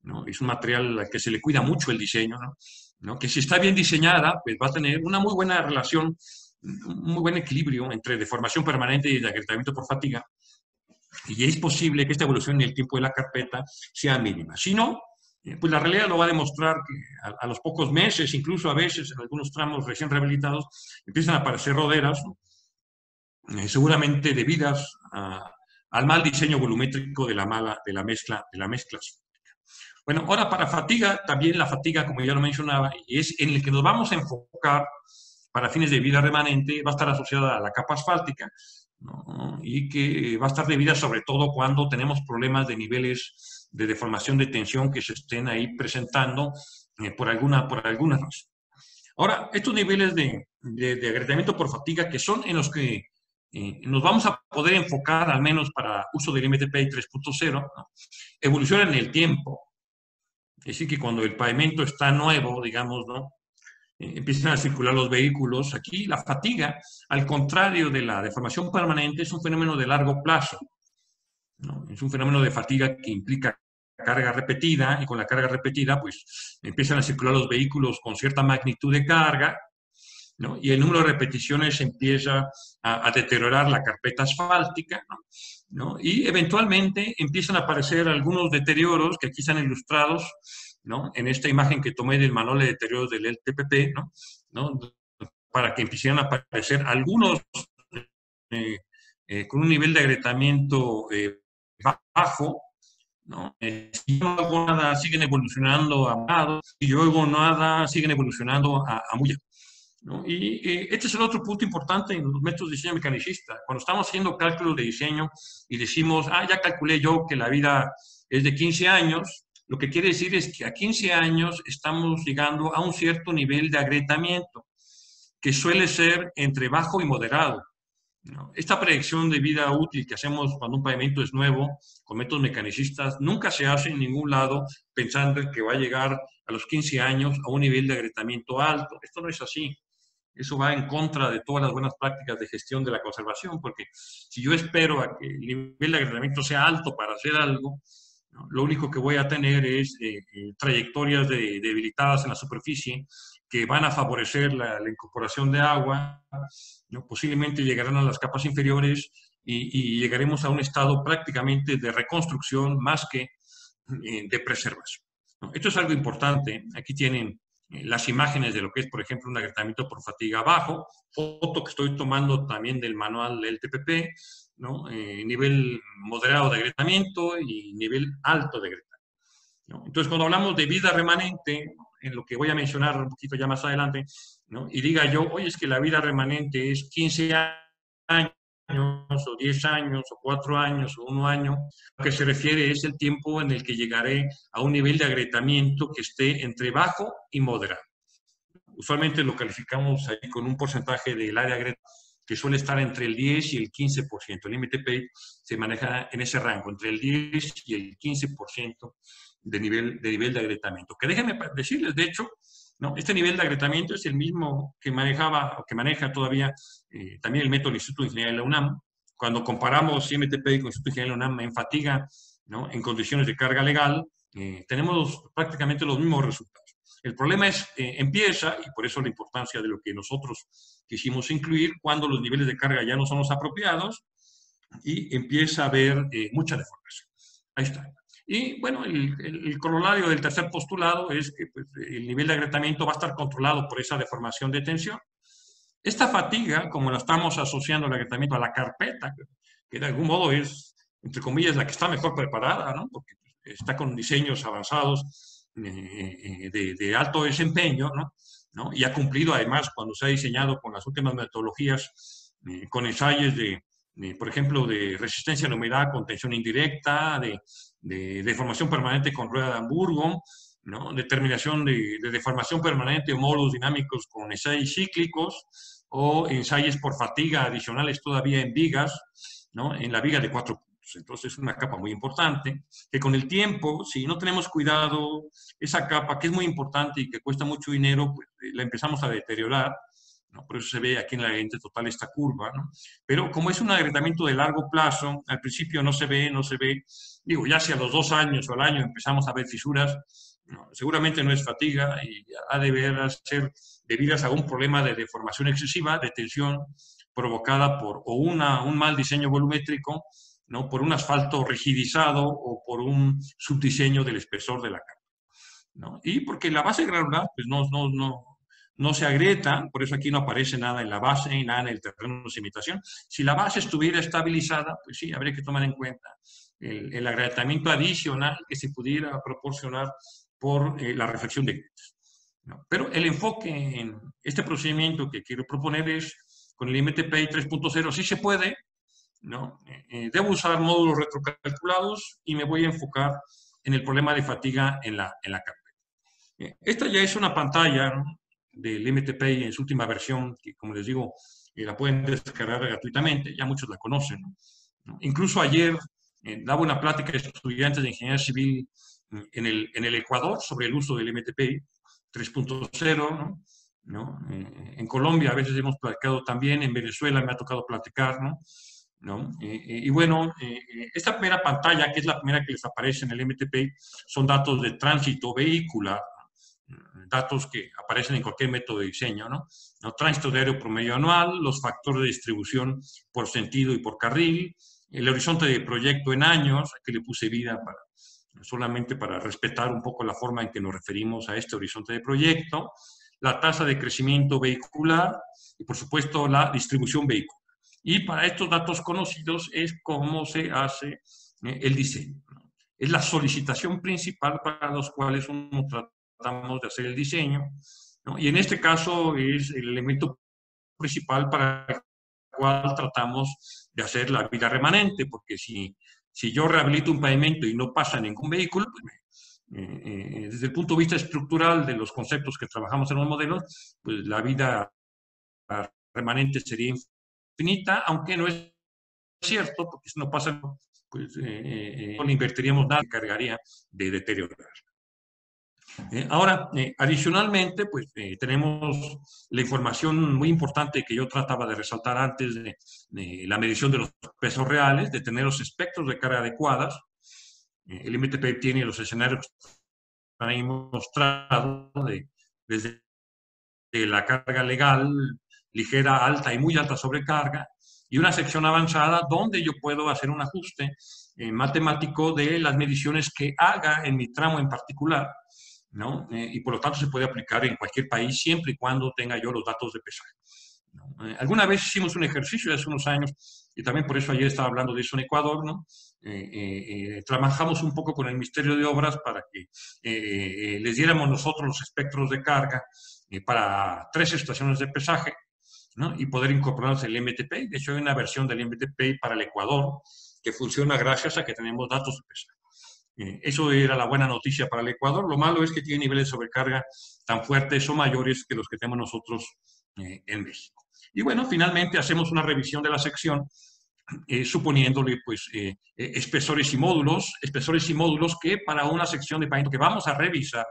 ¿No? Es un material al que se le cuida mucho el diseño, ¿no? ¿No? Que si está bien diseñada, pues va a tener una muy buena relación, un muy buen equilibrio entre deformación permanente y agrietamiento por fatiga, y es posible que esta evolución en el tiempo de la carpeta sea mínima. Si no, pues la realidad lo va a demostrar que a los pocos meses, incluso a veces en algunos tramos recién rehabilitados, empiezan a aparecer roderas, ¿no? Seguramente debidas al mal diseño volumétrico de la mezcla. Bueno, ahora para fatiga, también la fatiga, como ya lo mencionaba, es en el que nos vamos a enfocar para fines de vida remanente, va a estar asociada a la capa asfáltica, ¿no? Y que va a estar debida sobre todo cuando tenemos problemas de niveles de deformación de tensión que se estén ahí presentando por alguna razón. Ahora, estos niveles de agrietamiento por fatiga, que son en los que nos vamos a poder enfocar, al menos para uso del MTPI 3.0, ¿no? Evolucionan en el tiempo. Es decir, que cuando el pavimento está nuevo, digamos, ¿no? Empiezan a circular los vehículos. Aquí la fatiga, al contrario de la deformación permanente, es un fenómeno de largo plazo, ¿no? Es un fenómeno de fatiga que implica carga repetida, y con la carga repetida, pues, empiezan a circular los vehículos con cierta magnitud de carga, ¿no? Y el número de repeticiones empieza a deteriorar la carpeta asfáltica, ¿no? Y eventualmente empiezan a aparecer algunos deterioros que aquí están ilustrados, ¿no? En esta imagen que tomé del manual de deterioros del LTPP, ¿no? ¿No? Para que empiecen a aparecer algunos con un nivel de agrietamiento bajo, ¿no? Si yo no hago nada, siguen evolucionando a morado, si yo hago nada, siguen evolucionando a muy alto, ¿no? Y este es el otro punto importante en los métodos de diseño mecanicista. Cuando estamos haciendo cálculos de diseño y decimos, ya calculé yo que la vida es de 15 años, lo que quiere decir es que a 15 años estamos llegando a un cierto nivel de agrietamiento, que suele ser entre bajo y moderado, ¿no? Esta predicción de vida útil que hacemos cuando un pavimento es nuevo, con métodos mecanicistas, nunca se hace en ningún lado pensando en que va a llegar a los 15 años a un nivel de agrietamiento alto. Esto no es así. Eso va en contra de todas las buenas prácticas de gestión de la conservación, porque si yo espero a que el nivel de agrietamiento sea alto para hacer algo, ¿no? Lo único que voy a tener es trayectorias debilitadas en la superficie que van a favorecer la incorporación de agua, ¿no? Posiblemente llegarán a las capas inferiores y llegaremos a un estado prácticamente de reconstrucción más que de preservación, ¿no? Esto es algo importante. Aquí tienen las imágenes de lo que es, por ejemplo, un agrietamiento por fatiga bajo, foto que estoy tomando también del manual del TPP, ¿no? Nivel moderado de agrietamiento y nivel alto de agrietamiento, ¿no? Entonces, cuando hablamos de vida remanente, en lo que voy a mencionar un poquito ya más adelante, ¿no? Y diga yo, oye, es que la vida remanente es 15 años, o 10 años, o 4 años, o 1 año, lo que se refiere es el tiempo en el que llegaré a un nivel de agrietamiento que esté entre bajo y moderado. Usualmente lo calificamos ahí con un porcentaje del área agrietamiento que suele estar entre el 10 y el 15%. El MTPI se maneja en ese rango, entre el 10 y el 15% de nivel de agrietamiento. Que déjenme decirles, de hecho, ¿no? Este nivel de agrietamiento es el mismo que manejaba o que maneja todavía también el método del Instituto de Ingeniería de la UNAM. Cuando comparamos MTPI con el Instituto de Ingeniería de la UNAM en fatiga, ¿no? En condiciones de carga legal, tenemos prácticamente los mismos resultados. El problema es, empieza, y por eso la importancia de lo que nosotros quisimos incluir, cuando los niveles de carga ya no son los apropiados y empieza a haber mucha deformación. Ahí está. Y bueno, el corolario del tercer postulado es que pues, el nivel de agrietamiento va a estar controlado por esa deformación de tensión. Esta fatiga, como la estamos asociando al agrietamiento a la carpeta, que de algún modo es, entre comillas, la que está mejor preparada, ¿no? Porque está con diseños avanzados de alto desempeño, ¿no? Y ha cumplido además, cuando se ha diseñado con las últimas metodologías, con ensayos de por ejemplo, de resistencia a la humedad con tensión indirecta, de deformación permanente con rueda de Hamburgo, ¿no? Determinación de deformación permanente o módulos dinámicos con ensayos cíclicos o ensayos por fatiga adicionales todavía en vigas, ¿no? En la viga de 4 puntos. Entonces es una capa muy importante que con el tiempo, si no tenemos cuidado, esa capa que es muy importante y que cuesta mucho dinero, pues la empezamos a deteriorar, ¿no? Por eso se ve aquí en la lente total esta curva, ¿no? Pero como es un agrietamiento de largo plazo, al principio no se ve, digo, ya si a los 2 años o al año empezamos a ver fisuras, no, seguramente no es fatiga y ha de ser debidas a un problema de deformación excesiva, de tensión provocada por un mal diseño volumétrico, ¿no? Por un asfalto rigidizado o por un subdiseño del espesor de la capa, ¿no? Y porque la base granular pues no se agrieta, por eso aquí no aparece nada en la base y nada en el terreno de imitación. Si la base estuviera estabilizada, pues sí, habría que tomar en cuenta el agrietamiento adicional que se pudiera proporcionar por la reflexión de grietas, ¿no? Pero el enfoque en este procedimiento que quiero proponer es con el MTPI 3.0, sí se puede, ¿no? Debo usar módulos retrocalculados y me voy a enfocar en el problema de fatiga en la carpeta. Esta ya es una pantalla, ¿no? Del MTPI en su última versión, que como les digo, la pueden descargar gratuitamente, ya muchos la conocen, ¿no? Incluso ayer daba una plática de estudiantes de ingeniería civil en el Ecuador sobre el uso del MTPI 3.0, ¿no? En Colombia a veces hemos platicado también, en Venezuela me ha tocado platicar, ¿no? Y bueno, esta primera pantalla, que es la primera que les aparece en el MTPI, son datos de tránsito vehicular, datos que aparecen en cualquier método de diseño, ¿no? Tránsito diario promedio anual, los factores de distribución por sentido y por carril, el horizonte de proyecto en años, que le puse vida solamente para respetar un poco la forma en que nos referimos a este horizonte de proyecto, la tasa de crecimiento vehicular y, por supuesto, la distribución vehicular. Y para estos datos conocidos es cómo se hace el diseño, ¿no? Es la solicitación principal para los cuales uno tratamos de hacer el diseño, ¿no? Y en este caso es el elemento principal para el cual tratamos de hacer la vida remanente, porque si yo rehabilito un pavimento y no pasa ningún vehículo, pues desde el punto de vista estructural de los conceptos que trabajamos en los modelos, pues la vida remanente sería infinita, aunque no es cierto, porque si no pasa, pues no le invertiríamos nada, cargaría de deteriorar. Ahora, adicionalmente, pues tenemos la información muy importante que yo trataba de resaltar antes de la medición de los pesos reales, de tener los espectros de carga adecuadas. El MTP tiene los escenarios que están ahí mostrados, desde la carga legal, ligera, alta y muy alta sobrecarga, y una sección avanzada donde yo puedo hacer un ajuste matemático de las mediciones que haga en mi tramo en particular, ¿no? Y por lo tanto se puede aplicar en cualquier país siempre y cuando tenga yo los datos de pesaje, ¿no? Alguna vez hicimos un ejercicio hace unos años, y también por eso ayer estaba hablando de eso en Ecuador, ¿no? Trabajamos un poco con el Ministerio de Obras para que les diéramos nosotros los espectros de carga para 3 estaciones de pesaje, ¿no? Y poder incorporarnos el MTPI. De hecho, hay una versión del MTPI para el Ecuador que funciona gracias a que tenemos datos de pesaje. Eso era la buena noticia para el Ecuador. Lo malo es que tiene niveles de sobrecarga tan fuertes o mayores que los que tenemos nosotros en México. Y bueno, finalmente hacemos una revisión de la sección, suponiéndole pues espesores y módulos que para una sección de pavimento que vamos a revisar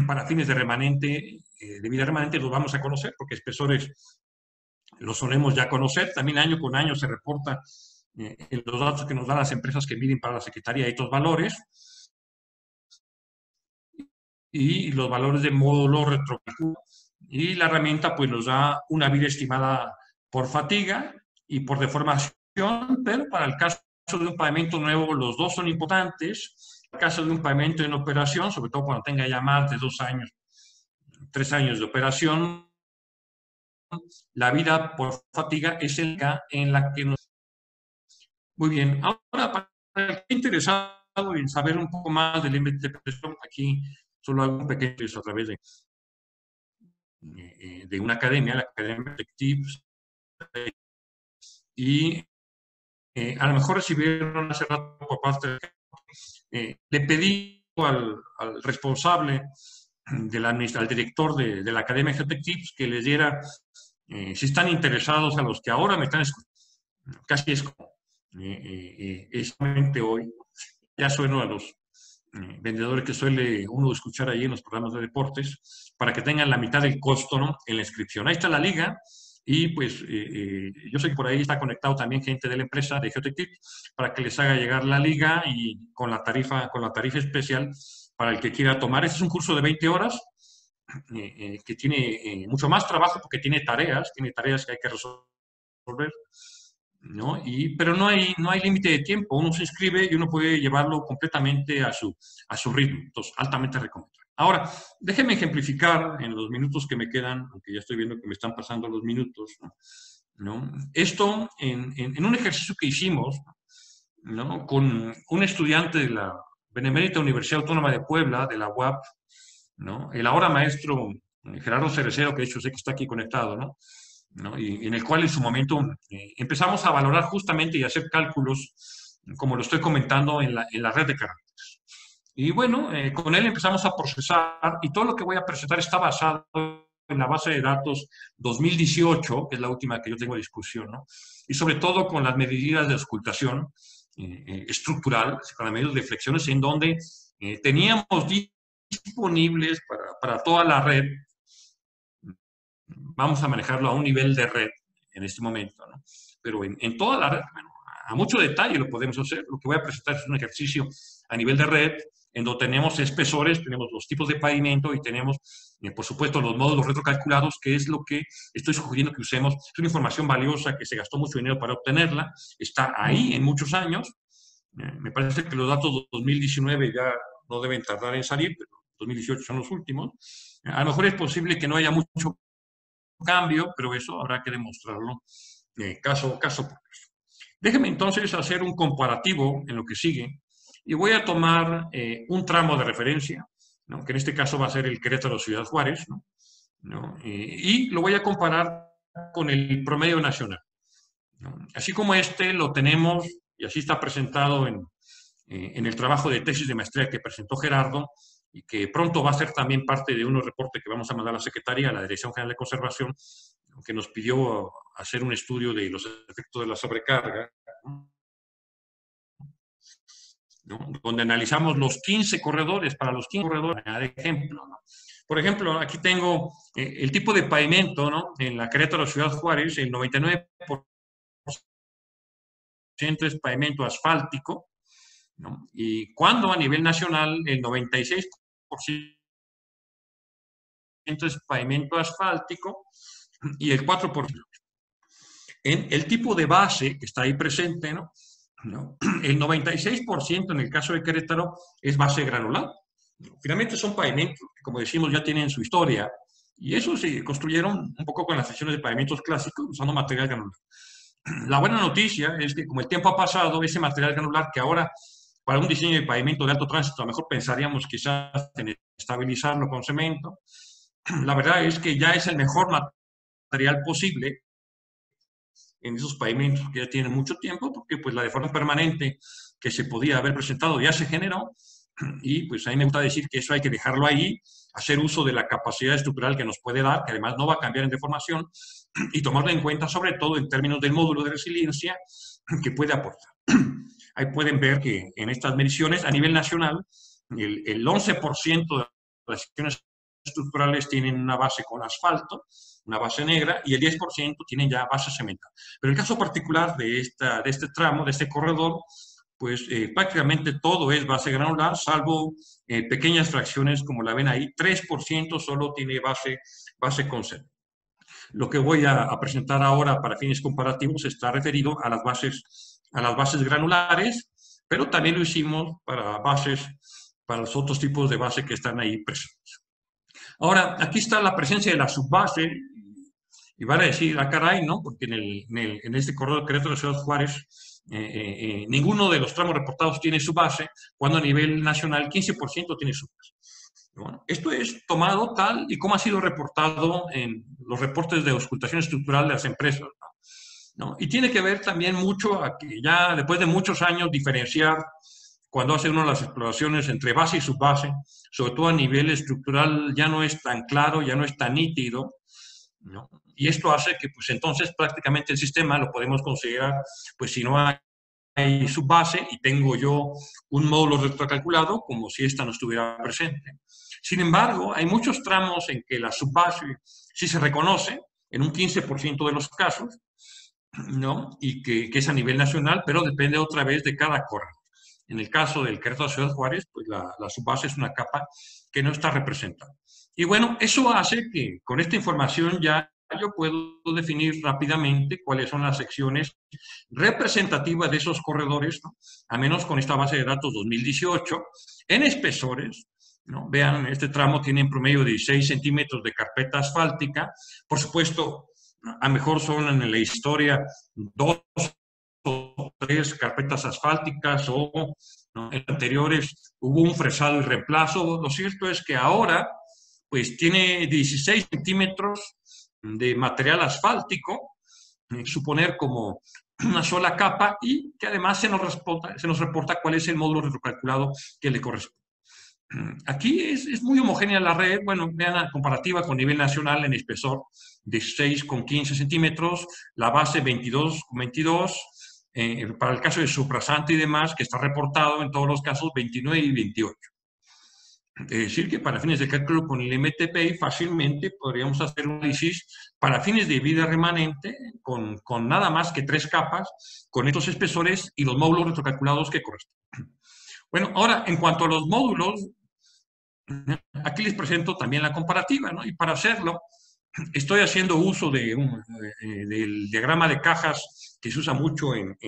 para fines de remanente, de vida remanente, los vamos a conocer, porque espesores los solemos ya conocer. También año con año se reporta en los datos que nos dan las empresas que miden para la Secretaría estos valores, y los valores de módulo retrocalculo. Y la herramienta pues nos da una vida estimada por fatiga y por deformación, pero para el caso de un pavimento nuevo los dos son importantes. En el caso de un pavimento en operación, sobre todo cuando tenga ya más de 2 años, 3 años de operación, la vida por fatiga es en la que nos... Muy bien, ahora para el que esté interesado en saber un poco más del índice de presión, aquí solo hago un pequeño a través de una academia, la Academia de Tips, y a lo mejor recibieron hace rato por parte de... le pedí al responsable, al director de la Academia Geotech Tips, que les diera, si están interesados a los que ahora me están escuchando, casi es como, solamente hoy, ya sueno a los vendedores que suele uno escuchar ahí en los programas de deportes, para que tengan la mitad del costo, ¿no?, en la inscripción. Ahí está la liga, y pues yo sé que por ahí está conectado también gente de la empresa de Geotech Tips, para que les haga llegar la liga y con la tarifa especial para el que quiera tomar. Este es un curso de 20 horas, que tiene mucho más trabajo porque tiene tareas que hay que resolver, ¿no? Pero no hay límite de tiempo. Uno se inscribe y uno puede llevarlo completamente a su ritmo. Entonces, altamente recomendable. Ahora, déjenme ejemplificar en los minutos que me quedan, aunque ya estoy viendo que me están pasando los minutos, ¿no? Esto en un ejercicio que hicimos, ¿no?, con un estudiante de la Benemérita Universidad Autónoma de Puebla, de la UAP, ¿no?, el ahora maestro Gerardo Cerecero, que de hecho sé que está aquí conectado, ¿no?, y en el cual en su momento empezamos a valorar justamente y hacer cálculos, como lo estoy comentando, en la red de caracteres. Y bueno, con él empezamos a procesar, y todo lo que voy a presentar está basado en la base de datos 2018, que es la última que yo tengo a discusión, ¿no?, y sobre todo con las medidas de auscultación estructural, con las medidas de flexiones, en donde teníamos disponibles para toda la red. Vamos a manejarlo a un nivel de red en este momento, ¿no?, pero en toda la red, bueno, a mucho detalle lo podemos hacer. Lo que voy a presentar es un ejercicio a nivel de red, en donde tenemos espesores, tenemos los tipos de pavimento y tenemos, por supuesto, los módulos retrocalculados, que es lo que estoy sugiriendo que usemos. Es una información valiosa que se gastó mucho dinero para obtenerla, está ahí en muchos años. Me parece que los datos de 2019 ya no deben tardar en salir, pero 2018 son los últimos. A lo mejor es posible que no haya mucho cambio, pero eso habrá que demostrarlo caso por caso. Déjenme entonces hacer un comparativo en lo que sigue, y voy a tomar un tramo de referencia, ¿no?, que en este caso va a ser el Querétaro Ciudad Juárez, ¿no? Y lo voy a comparar con el promedio nacional, ¿no? Así como lo tenemos, y así está presentado en el trabajo de tesis de maestría que presentó Gerardo, y que pronto va a ser también parte de unos reportes que vamos a mandar a la Secretaría, a la Dirección General de Conservación, que nos pidió hacer un estudio de los efectos de la sobrecarga, ¿no?, donde analizamos los 15 corredores, para los 15 corredores, de ejemplo, ¿no? Por ejemplo, aquí tengo el tipo de pavimento, ¿no?, en la Querétaro Ciudad Juárez, el 99% es pavimento asfáltico, ¿no?, y cuando a nivel nacional el 96% es pavimento asfáltico y el 4%. En el tipo de base que está ahí presente, ¿no?, el 96% en el caso de Querétaro es base granular. Finalmente son pavimentos que, como decimos, ya tienen su historia, y eso se construyeron un poco con las secciones de pavimentos clásicos usando material granular. La buena noticia es que, como el tiempo ha pasado, ese material granular, que ahora para un diseño de pavimento de alto tránsito a lo mejor pensaríamos quizás en estabilizarlo con cemento, la verdad es que ya es el mejor material posible en esos pavimentos que ya tienen mucho tiempo, porque pues la deformación permanente que se podía haber presentado ya se generó, y pues a mí me gusta decir que eso hay que dejarlo ahí, hacer uso de la capacidad estructural que nos puede dar, que además no va a cambiar en deformación, y tomarlo en cuenta sobre todo en términos del módulo de resiliencia que puede aportar. Ahí pueden ver que en estas mediciones a nivel nacional, el 11% de las secciones estructurales tienen una base con asfalto, una base negra, y el 10% tienen ya base cementada. Pero el caso particular de este tramo, de este corredor, pues prácticamente todo es base granular, salvo pequeñas fracciones como la ven ahí. 3% solo tiene base con cemento. Lo que voy a presentar ahora para fines comparativos está referido a las bases granulares, pero también lo hicimos para los otros tipos de base que están ahí presentes. Ahora, aquí está la presencia de la subbase, y van a decir, caray, ¿no?, porque en este corredor Querétaro de Ciudad Juárez, ninguno de los tramos reportados tiene subbase, cuando a nivel nacional 15% tiene subbase. Bueno, esto es tomado tal y como ha sido reportado en los reportes de auscultación estructural de las empresas, ¿no? ¿no? Y tiene que ver también mucho a que ya después de muchos años diferenciar cuando hace uno las exploraciones entre base y subbase, sobre todo a nivel estructural, ya no es tan claro, ya no es tan nítido, ¿no? Y esto hace que, pues entonces, prácticamente el sistema lo podemos considerar, pues si no hay subbase y tengo yo un módulo retrocalculado, como si esta no estuviera presente. Sin embargo, hay muchos tramos en que la subbase sí se reconoce, en un 15% de los casos, ¿no? Y que es a nivel nacional, pero depende otra vez de cada corredor. En el caso del Querétaro Ciudad Juárez, pues la subbase es una capa que no está representada. Y bueno, eso hace que con esta información ya yo puedo definir rápidamente cuáles son las secciones representativas de esos corredores, ¿no? A menos con esta base de datos 2018, en espesores, ¿no? Vean, este tramo tiene en promedio 16 centímetros de carpeta asfáltica. Por supuesto, a mejor son en la historia 2 o 3 carpetas asfálticas o, ¿no? En anteriores hubo un fresado y reemplazo. Lo cierto es que ahora pues tiene 16 centímetros de material asfáltico, suponer como una sola capa, y que además se nos reporta cuál es el módulo retrocalculado que le corresponde. Aquí es muy homogénea la red. Bueno, vean la comparativa con nivel nacional en espesor de 6,15 centímetros, la base 22,22, para el caso de suprasante y demás, que está reportado en todos los casos 29 y 28. Es decir, que para fines de cálculo con el MTPI fácilmente podríamos hacer un análisis para fines de vida remanente con nada más que 3 capas, con estos espesores y los módulos retrocalculados que corresponden. Bueno, ahora, en cuanto a los módulos, aquí les presento también la comparativa, ¿no? Y para hacerlo, estoy haciendo uso del diagrama de cajas que se usa mucho en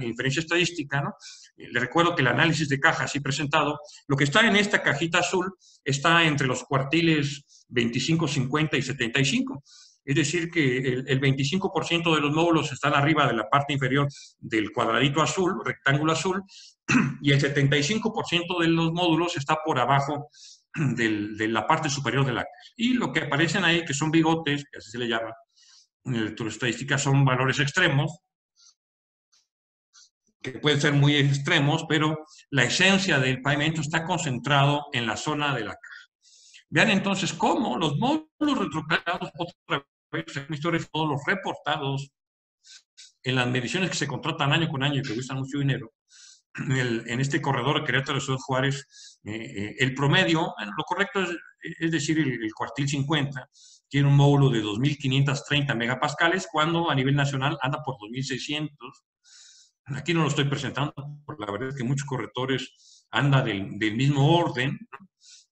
inferencia estadística, ¿no? Les recuerdo que el análisis de cajas así presentado, lo que está en esta cajita azul está entre los cuartiles 25, 50 y 75. Es decir, que el 25% de los módulos están arriba de la parte inferior del cuadradito azul, rectángulo azul, y el 75% de los módulos está por abajo de la parte superior de la caja. Y lo que aparecen ahí, que son bigotes, que así se le llama en electroestadística, son valores extremos, que pueden ser muy extremos, pero la esencia del pavimento está concentrado en la zona de la caja. Vean entonces cómo los módulos retrocalculados, otra vez, en historias, todos los reportados en las mediciones que se contratan año con año y que cuestan mucho dinero, en este corredor Querétaro Ciudad Juárez, el promedio, bueno, lo correcto es decir, el cuartil 50, tiene un módulo de 2.530 megapascales, cuando a nivel nacional anda por 2.600. Aquí no lo estoy presentando, porque la verdad es que muchos corredores andan del mismo orden,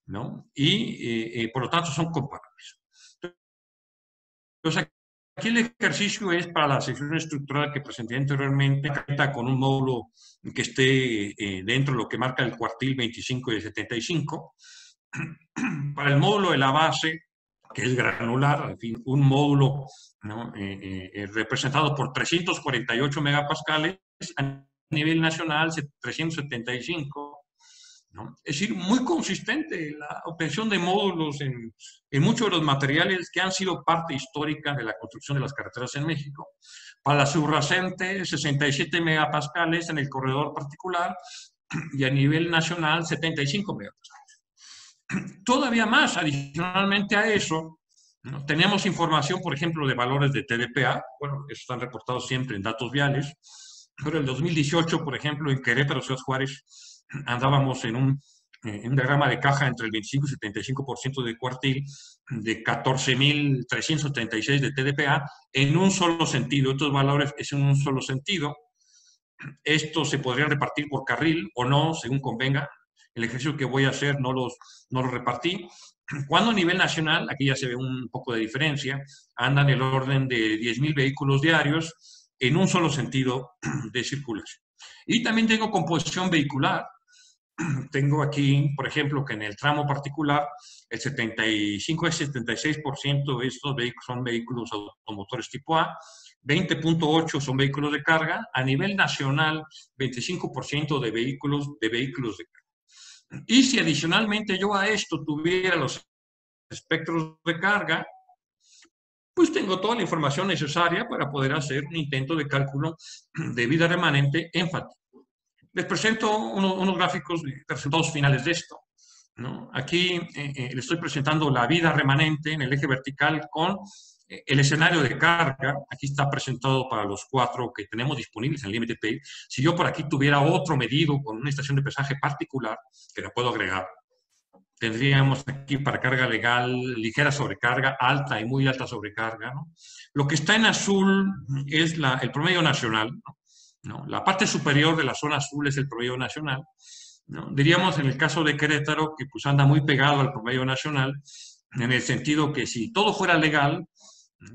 ¿no? Y por lo tanto son comparables. Entonces, aquí el ejercicio es para la sección estructural que presenté anteriormente, con un módulo que esté dentro de lo que marca el cuartil 25 y 75. Para el módulo de la base, que es granular, en fin, un módulo, ¿no? Representado por 348 megapascales, a nivel nacional 375. ¿no? Es decir, muy consistente la obtención de módulos en muchos de los materiales que han sido parte histórica de la construcción de las carreteras en México. Para la subracente, 67 megapascales en el corredor particular, y a nivel nacional, 75 megapascales. Todavía más, adicionalmente a eso, ¿no? Tenemos información, por ejemplo, de valores de TDPA. Bueno, están reportados siempre en datos viales. Pero en el 2018, por ejemplo, en Querétaro, Ciudad Juárez, andábamos en un diagrama de caja entre el 25 y 75% de cuartil, de 14.376 de TDPA, en un solo sentido. Estos valores es en un solo sentido. Esto se podría repartir por carril o no, según convenga. El ejercicio que voy a hacer no los repartí. Cuando a nivel nacional, aquí ya se ve un poco de diferencia, andan en el orden de 10.000 vehículos diarios en un solo sentido de circulación. Y también tengo composición vehicular. Tengo aquí, por ejemplo, que en el tramo particular, el 75 y 76% de estos vehículos son vehículos automotores tipo A, 20.8 son vehículos de carga. A nivel nacional, 25% de vehículos de carga. Y si adicionalmente yo a esto tuviera los espectros de carga, pues tengo toda la información necesaria para poder hacer un intento de cálculo de vida remanente en fatiga. Les presento unos gráficos de resultados finales de esto, ¿no? Aquí le estoy presentando la vida remanente en el eje vertical con el escenario de carga. Aquí está presentado para los 4 que tenemos disponibles en el IMTP. Si yo por aquí tuviera otro medido con una estación de pesaje particular, que la puedo agregar, tendríamos aquí para carga legal ligera sobrecarga, alta y muy alta sobrecarga, ¿no? Lo que está en azul es el promedio nacional, ¿no? La parte superior de la zona azul es el promedio nacional, ¿no? Diríamos en el caso de Querétaro que pues anda muy pegado al promedio nacional, en el sentido que si todo fuera legal,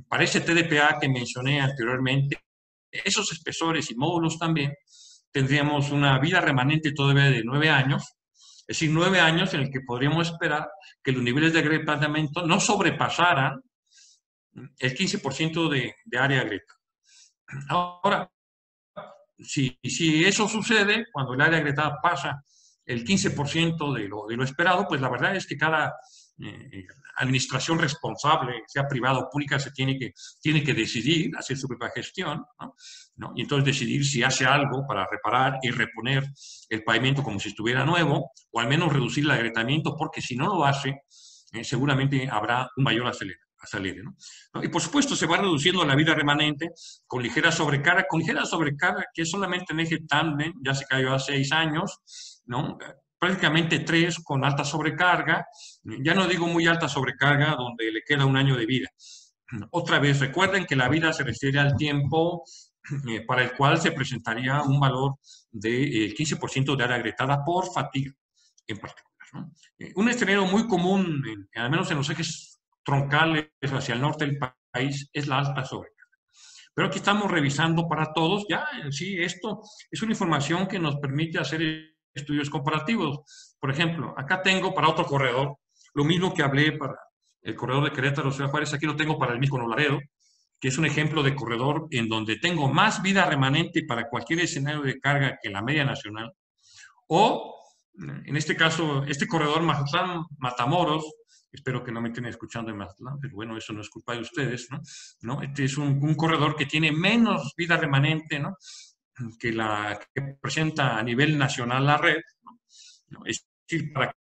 para ese TDPA que mencioné anteriormente, esos espesores y módulos también, tendríamos una vida remanente todavía de 9 años, es decir, 9 años en el que podríamos esperar que los niveles de agrietamiento no sobrepasaran el 15% de área agrietada. Ahora, si eso sucede, cuando el área agrietada pasa el 15% de lo esperado, pues la verdad es que cada administración responsable, sea privada o pública, tiene que decidir, hacer su propia gestión, ¿no? Y entonces decidir si hace algo para reparar y reponer el pavimento como si estuviera nuevo, o al menos reducir el agrietamiento, porque si no lo hace, seguramente habrá un mayor acelere, ¿no? Y por supuesto se va reduciendo la vida remanente con ligera sobrecarga, que es solamente en eje tándem, ya se cayó hace 6 años, ¿no? Prácticamente 3 con alta sobrecarga, ya no digo muy alta sobrecarga donde le queda un año de vida. Otra vez, recuerden que la vida se refiere al tiempo para el cual se presentaría un valor del 15% de área agrietada por fatiga en particular, ¿no? Un escenario muy común, al menos en los ejes troncales hacia el norte del país, es la alta sobrecarga. Pero aquí estamos revisando para todos, ya sí, esto es una información que nos permite hacer estudios comparativos. Por ejemplo, acá tengo para otro corredor, lo mismo que hablé para el corredor de Querétaro, Ciudad Juárez, aquí lo tengo para el Mícono Laredo, que es un ejemplo de corredor en donde tengo más vida remanente para cualquier escenario de carga que la media nacional. O, en este caso, este corredor Mazatlán-Matamoros, espero que no me estén escuchando en Mazatlán, pero bueno, eso no es culpa de ustedes, ¿no? Este es un corredor que tiene menos vida remanente, ¿no?, que la que presenta a nivel nacional la red, ¿no? Es decir, para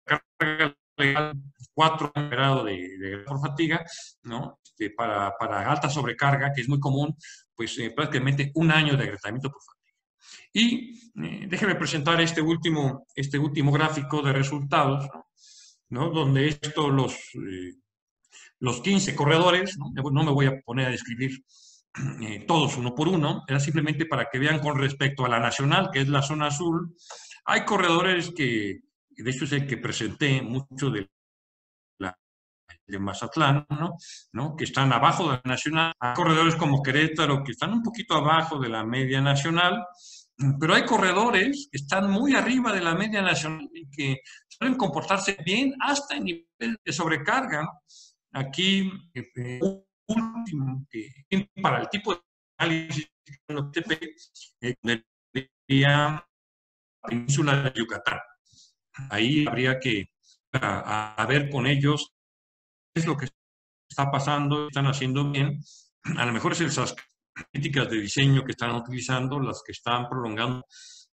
carga legal 4 grado de por fatiga, ¿no? Para alta sobrecarga, que es muy común, pues prácticamente 1 año de agrietamiento por fatiga. Y déjenme presentar este último gráfico de resultados, ¿no? Donde los 15 corredores, no me voy a poner a describir todos uno por uno, era simplemente para que vean con respecto a la nacional, que es la zona azul. Hay corredores que, de hecho es el que presenté mucho de Mazatlán, ¿no? Que están abajo de la nacional. Hay corredores como Querétaro que están un poquito abajo de la media nacional, pero hay corredores que están muy arriba de la media nacional y que suelen comportarse bien hasta en nivel de sobrecarga, ¿no? Aquí, último, para el tipo de análisis la península de Yucatán. Ahí habría que a ver con ellos qué es lo que está pasando, están haciendo bien. A lo mejor es esas críticas de diseño que están utilizando las que están prolongando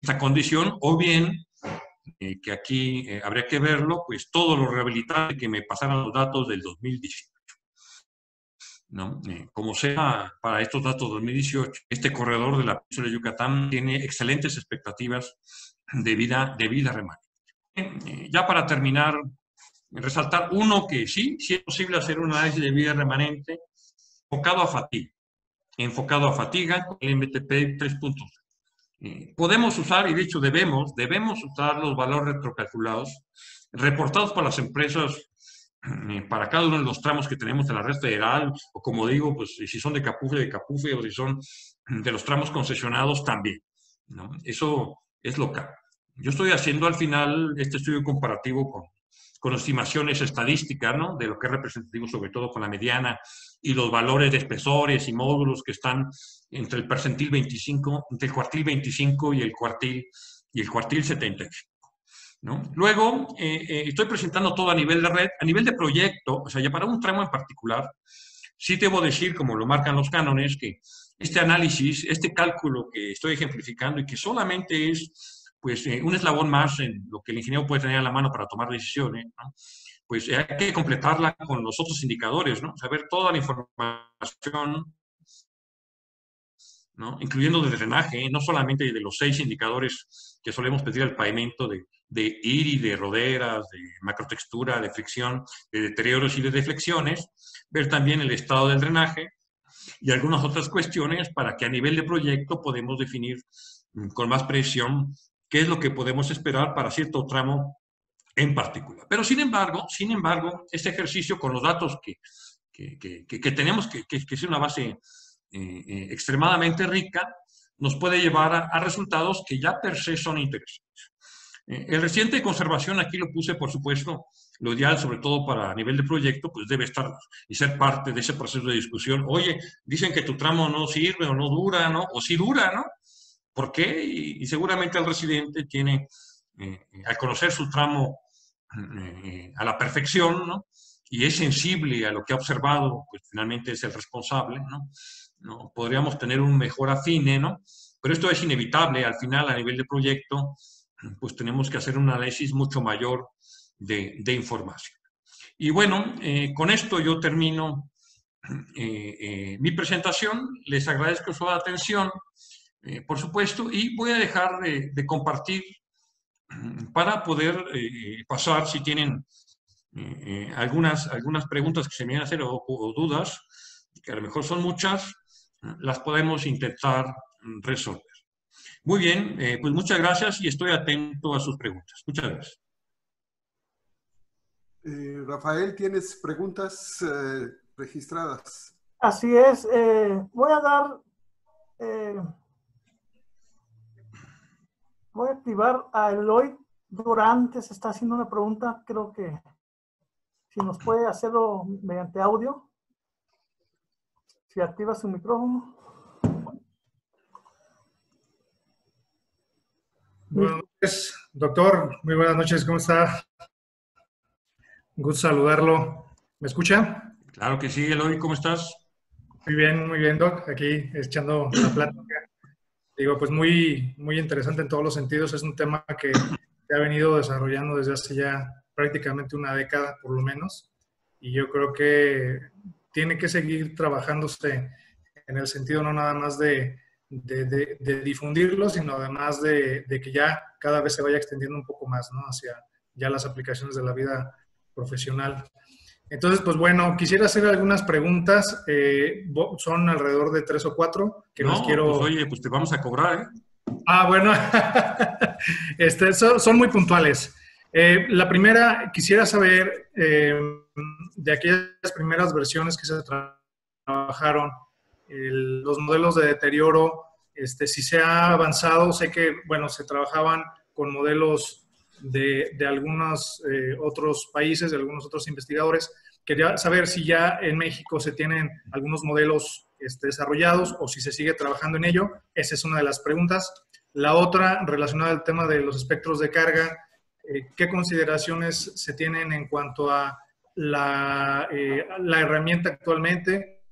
esta condición, o bien que aquí habría que verlo, pues todo lo rehabilitable que me pasaran los datos del 2018. ¿No? Como sea, para estos datos 2018, este corredor de la península de Yucatán tiene excelentes expectativas de vida remanente. Ya para terminar, resaltar uno que sí es posible hacer un análisis de vida remanente enfocado a fatiga con el MTP 3.0. Podemos usar, y de hecho debemos usar los valores retrocalculados reportados por las empresas para cada uno de los tramos que tenemos en la red federal, o como digo, pues si son de Capufe, o si son de los tramos concesionados también, ¿no? Eso es local. Yo estoy haciendo al final este estudio comparativo con estimaciones estadísticas, ¿no?, de lo que es representativo, sobre todo con la mediana, y los valores de espesores y módulos que están entre el percentil 25, entre el cuartil 25 y el cuartil 75. ¿No? Luego, estoy presentando todo a nivel de red, a nivel de proyecto, o sea, ya para un tramo en particular, Sí debo decir, como lo marcan los cánones, que este análisis, este cálculo que estoy ejemplificando y que solamente es pues, un eslabón más en lo que el ingeniero puede tener a la mano para tomar decisiones, ¿no? Pues hay que completarla con los otros indicadores, ¿no? Saber toda la información, ¿no? Incluyendo de drenaje, no solamente de los 6 indicadores que solemos pedir al pavimento de IRI, de roderas, de macrotextura, de fricción, de deterioros y de deflexiones, ver también el estado del drenaje y algunas otras cuestiones para que a nivel de proyecto podemos definir con más precisión qué es lo que podemos esperar para cierto tramo en particular. Pero sin embargo, este ejercicio con los datos que tenemos, que es una base extremadamente rica, nos puede llevar a resultados que ya per se son interesantes. El reciente de conservación, aquí lo puse, por supuesto, lo ideal, sobre todo para nivel de proyecto, pues debe estar y ser parte de ese proceso de discusión. Oye, dicen que tu tramo no sirve o no dura, ¿no? O sí dura, ¿no? ¿Por qué? Y seguramente el residente tiene, al conocer su tramo a la perfección, ¿no? Y es sensible a lo que ha observado, pues finalmente es el responsable, ¿no? ¿No? Podríamos tener un mejor afine, ¿no? Pero esto es inevitable, al final, a nivel de proyecto, pues tenemos que hacer un análisis mucho mayor de información. Y bueno, con esto yo termino mi presentación. Les agradezco su atención, por supuesto, y voy a dejar de compartir para poder pasar, si tienen algunas preguntas que se me van a hacer o dudas, que a lo mejor son muchas, las podemos intentar resolver. Muy bien, pues muchas gracias y estoy atento a sus preguntas. Muchas gracias. Rafael, ¿tienes preguntas registradas? Así es. Voy a dar... voy a activar a Eloy Durantes. Está haciendo una pregunta. Creo que si nos puede hacerlo mediante audio. Si activa su micrófono. Buenas noches, doctor. Muy buenas noches. ¿Cómo está? Un gusto saludarlo. ¿Me escucha? Claro que sí, Eloy. ¿Cómo estás? Muy bien, doc. Aquí echando la plática. Digo, pues muy interesante en todos los sentidos. Es un tema que se ha venido desarrollando desde hace ya prácticamente una década, por lo menos. Y yo creo que tiene que seguir trabajándose en el sentido no nada más de difundirlo, sino además de que ya cada vez se vaya extendiendo un poco más, ¿no? Hacia ya las aplicaciones de la vida profesional. Entonces, pues bueno, quisiera hacer algunas preguntas. Son alrededor de 3 o 4 que les quiero... Pues oye, pues te vamos a cobrar, ¿eh? Ah, bueno. Son muy puntuales. La primera, quisiera saber de aquellas primeras versiones que se trabajaron, los modelos de deterioro, si se ha avanzado. Sé que, bueno, se trabajaban con modelos de algunos otros países, de algunos otros investigadores. Quería saber si ya en México se tienen algunos modelos desarrollados o si se sigue trabajando en ello. Esa es una de las preguntas. La otra, relacionada al tema de los espectros de carga, ¿qué consideraciones se tienen en cuanto a la herramienta actualmente?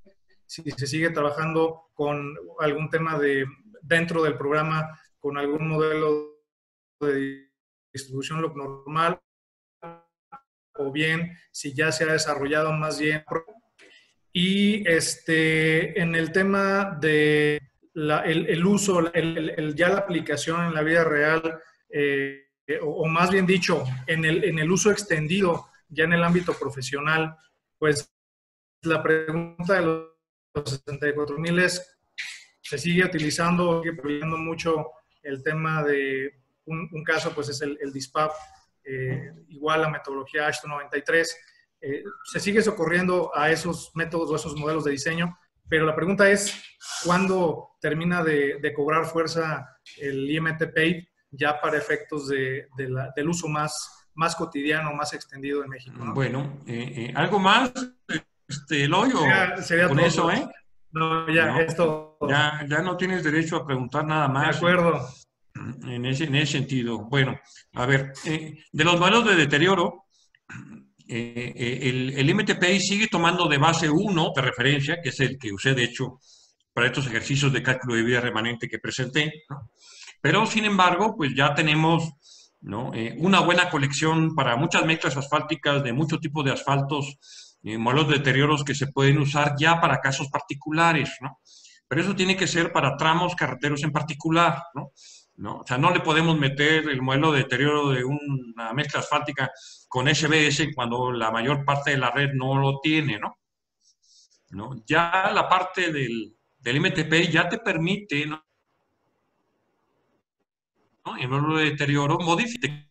Si se sigue trabajando con algún tema dentro del programa, con algún modelo de distribución log normal, o bien si ya se ha desarrollado más bien. Y en el tema de el uso, ya la aplicación en la vida real, o más bien dicho, en el uso extendido ya en el ámbito profesional, pues la pregunta de los 64,000 es, ¿se sigue utilizando, sigue prohibiendo mucho el tema de un caso, pues es el DISPAP, igual a metodología AASHTO 93? Se sigue socorriendo a esos métodos o esos modelos de diseño, pero la pregunta es, ¿cuándo termina de cobrar fuerza el IMT-PAVE ya para efectos del uso más cotidiano, más extendido en México, ¿no? Bueno, ¿algo más, Eloy, o sería con todo, eso, eh? No, ya, No, esto... Ya no tienes derecho a preguntar nada más. De acuerdo. En ese sentido. Bueno, a ver, de los modelos de deterioro, el MTPI sigue tomando de base 1 de referencia, que es el que usé, de hecho, para estos ejercicios de cálculo de vida remanente que presenté, ¿no? Pero, sin embargo, pues ya tenemos, ¿no? Una buena colección para muchas mezclas asfálticas de muchos tipos de asfaltos, modelos de deterioros que se pueden usar ya para casos particulares, ¿no? Pero eso tiene que ser para tramos carreteros en particular, ¿no? ¿No? O sea, no le podemos meter el modelo de deterioro de una mezcla asfáltica con SBS cuando la mayor parte de la red no lo tiene, ¿no? ¿No? Ya la parte del MTPI ya te permite, ¿no? El modelo de deterioro modifique,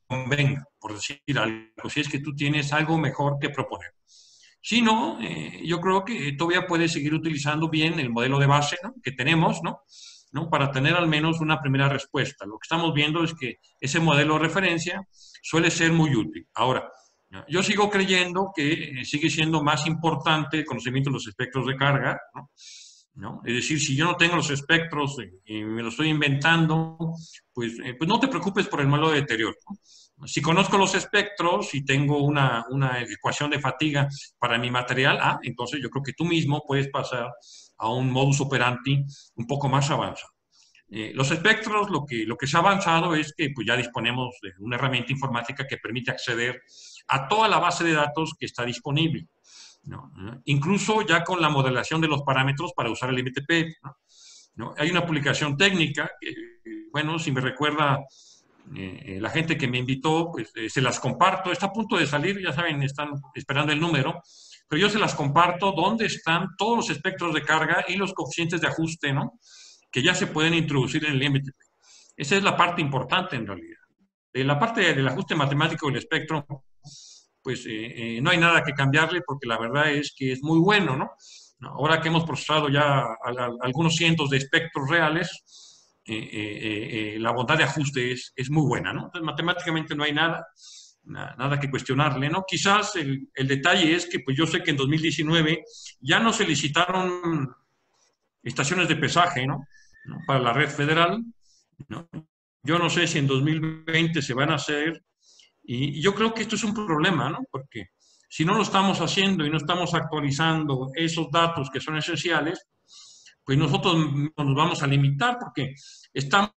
convenga, por decir algo, si es que tú tienes algo mejor que proponer. Si no, yo creo que todavía puedes seguir utilizando bien el modelo de base, ¿no? Que tenemos, ¿no? Para tener al menos una primera respuesta. Lo que estamos viendo es que ese modelo de referencia suele ser muy útil. Ahora, yo sigo creyendo que sigue siendo más importante el conocimiento de los espectros de carga, ¿no? ¿No? Es decir, si yo no tengo los espectros y me lo estoy inventando, pues no te preocupes por el modelo de deterioro, ¿no? Si conozco los espectros y tengo una ecuación de fatiga para mi material, entonces yo creo que tú mismo puedes pasar a un modus operandi un poco más avanzado. Los espectros, lo que se ha avanzado es que pues, ya disponemos de una herramienta informática que permite acceder a toda la base de datos que está disponible, ¿no? Incluso ya con la modelación de los parámetros para usar el MTP, ¿no? Hay una publicación técnica, bueno, si me recuerda la gente que me invitó, pues se las comparto, está a punto de salir, ya saben, están esperando el número, pero yo se las comparto donde están todos los espectros de carga y los coeficientes de ajuste, ¿no? Que ya se pueden introducir en el MTP. Esa es la parte importante en realidad. La parte del ajuste matemático del espectro, pues no hay nada que cambiarle porque la verdad es que es muy bueno, ¿no? Ahora que hemos procesado ya algunos cientos de espectros reales, la bondad de ajuste es muy buena, ¿no? Entonces, matemáticamente no hay nada que cuestionarle, ¿no? Quizás el detalle es que pues yo sé que en 2019 ya no se licitaron estaciones de pesaje, ¿no? Para la red federal, ¿no? Yo no sé si en 2020 se van a hacer, y yo creo que esto es un problema, ¿no? Porque si no lo estamos haciendo y no estamos actualizando esos datos que son esenciales, pues nosotros nos vamos a limitar porque estamos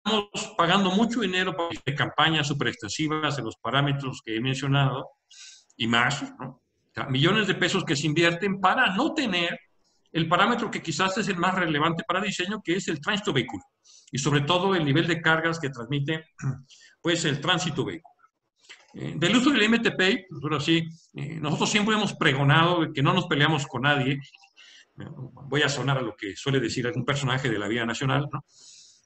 pagando mucho dinero para campañas súper extensivas en los parámetros que he mencionado y más, ¿no? O sea, millones de pesos que se invierten para no tener el parámetro que quizás es el más relevante para diseño, que es el tránsito vehículo y sobre todo el nivel de cargas que transmite pues el tránsito vehículo. Del uso del MTP, nosotros siempre hemos pregonado que no nos peleamos con nadie. Voy a sonar a lo que suele decir algún personaje de la vida nacional,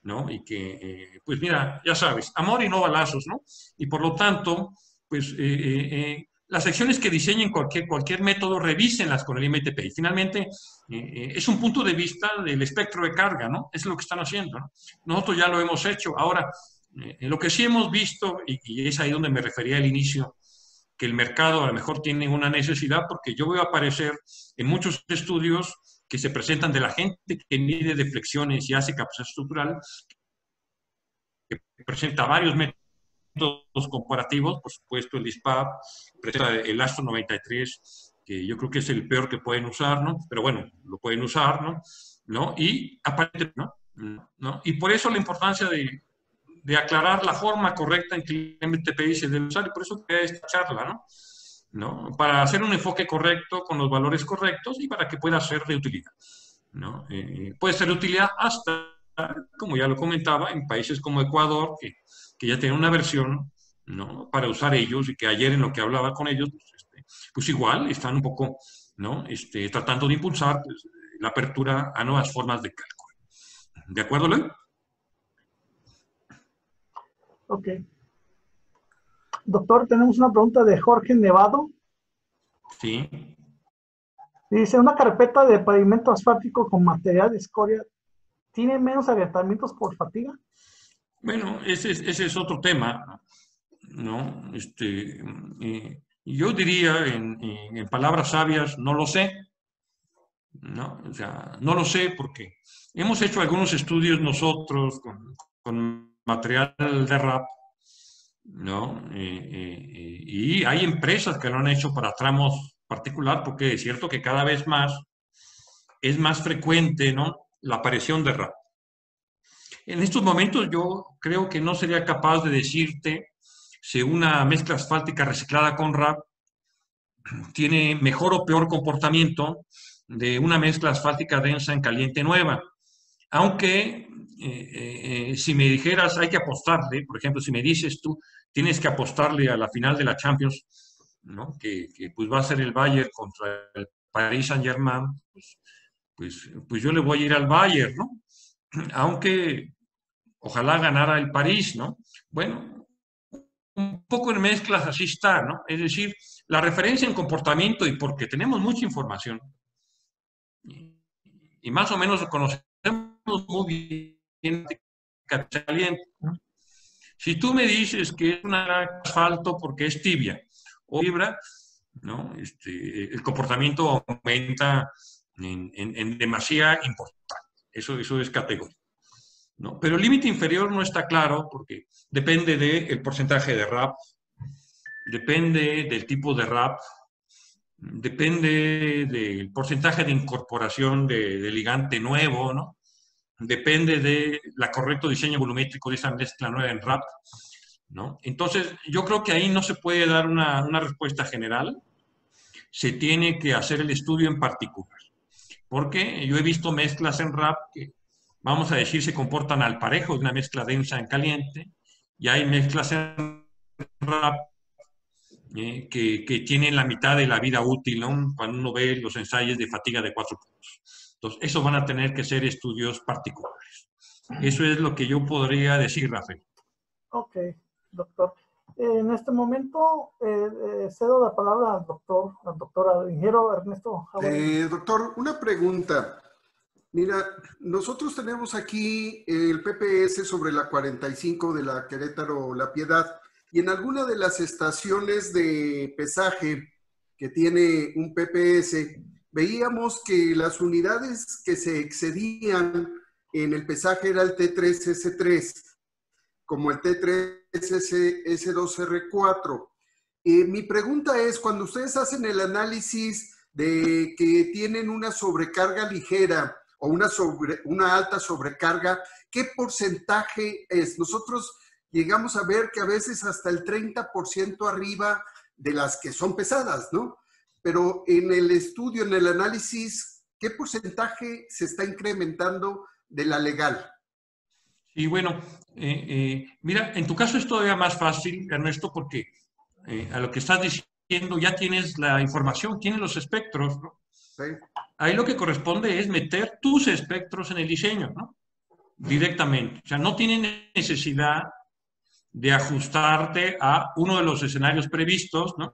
¿no? Y que, pues mira, ya sabes, amor y no balazos, ¿no? Y por lo tanto, pues las secciones que diseñen cualquier método, revísenlas con el MTP. Y finalmente, es un punto de vista del espectro de carga, ¿no? Es lo que están haciendo, ¿no? Nosotros ya lo hemos hecho. Ahora, lo que sí hemos visto, y es ahí donde me refería al inicio, que el mercado a lo mejor tiene una necesidad, porque yo veo aparecer en muchos estudios que se presentan de la gente que mide deflexiones y hace capacidad estructural, que presenta varios métodos comparativos, por supuesto el ISPAP, presenta el ASTRO 93, que yo creo que es el peor que pueden usar, ¿no? Pero bueno, lo pueden usar, ¿no? Y aparte, ¿no? Y por eso la importancia de aclarar la forma correcta en que el MTPI se debe usar, y por eso queda esta charla, ¿no? Para hacer un enfoque correcto con los valores correctos y para que pueda ser de utilidad, ¿no? Puede ser de utilidad hasta, como ya lo comentaba, en países como Ecuador, que ya tienen una versión, ¿no? Para usar ellos, y que ayer en lo que hablaba con ellos, pues igual están un poco, ¿no? Tratando de impulsar pues, la apertura a nuevas formas de cálculo. ¿De acuerdo, Luis? Ok. Doctor, tenemos una pregunta de Jorge Nevado. Sí. Dice, ¿una carpeta de pavimento asfáltico con material de escoria tiene menos agrietamientos por fatiga? Bueno, ese es otro tema, ¿no? Yo diría, en palabras sabias, no lo sé, ¿no? O sea, no lo sé porque hemos hecho algunos estudios nosotros con material de RAP ¿no? Y hay empresas que lo han hecho para tramos particular, porque es cierto que cada vez más es más frecuente, ¿no?, la aparición de RAP. En estos momentos yo creo que no sería capaz de decirte si una mezcla asfáltica reciclada con RAP tiene mejor o peor comportamiento de una mezcla asfáltica densa en caliente nueva. Aunque si me dijeras hay que apostarle, por ejemplo, si me dices tú tienes que apostarle a la final de la Champions, ¿no?, que pues va a ser el Bayern contra el Paris Saint-Germain, pues yo le voy a ir al Bayern, ¿no? Aunque ojalá ganara el París, ¿no? Bueno, un poco en mezclas así está, ¿no? Es decir, la referencia en comportamiento, y porque tenemos mucha información, y más o menos conocemos muy bien caliente, ¿no? Si tú me dices que es un asfalto porque es tibia o fibra, ¿no?, el comportamiento aumenta en demasía importante. Eso es categórico, ¿no? Pero el límite inferior no está claro porque depende del porcentaje de RAP, depende del tipo de RAP, depende del porcentaje de incorporación de ligante nuevo, ¿no? Depende del correcto diseño volumétrico de esa mezcla nueva en RAP, ¿no? Entonces, yo creo que ahí no se puede dar una respuesta general, se tiene que hacer el estudio en particular, porque yo he visto mezclas en RAP que, vamos a decir, se comportan al parejo de una mezcla densa en caliente, y hay mezclas en RAP que tienen la mitad de la vida útil, ¿no?, cuando uno ve los ensayos de fatiga de 4 puntos. Entonces, eso van a tener que ser estudios particulares. Eso es lo que yo podría decir, Rafael. Ok, doctor. En este momento cedo la palabra al doctor ingeniero Ernesto Jauregui. Doctor, una pregunta. Mira, nosotros tenemos aquí el PPS sobre la 45 de la Querétaro La Piedad, y en alguna de las estaciones de pesaje que tiene un PPS, veíamos que las unidades que se excedían en el pesaje era el T3S3, como el T3S2R4. Mi pregunta es, cuando ustedes hacen el análisis de que tienen una sobrecarga ligera o una alta sobrecarga, ¿qué porcentaje es? Nosotros llegamos a ver que a veces hasta el 30% arriba de las que son pesadas, ¿no? Pero en el estudio, en el análisis, ¿qué porcentaje se está incrementando de la legal? Y bueno, mira, en tu caso es todavía más fácil, Ernesto, porque a lo que estás diciendo ya tienes la información, tienes los espectros, ¿no? ¿Sí? Ahí lo que corresponde es meter tus espectros en el diseño, ¿no?, directamente. O sea, no tienen necesidad de ajustarte a uno de los escenarios previstos, ¿no?,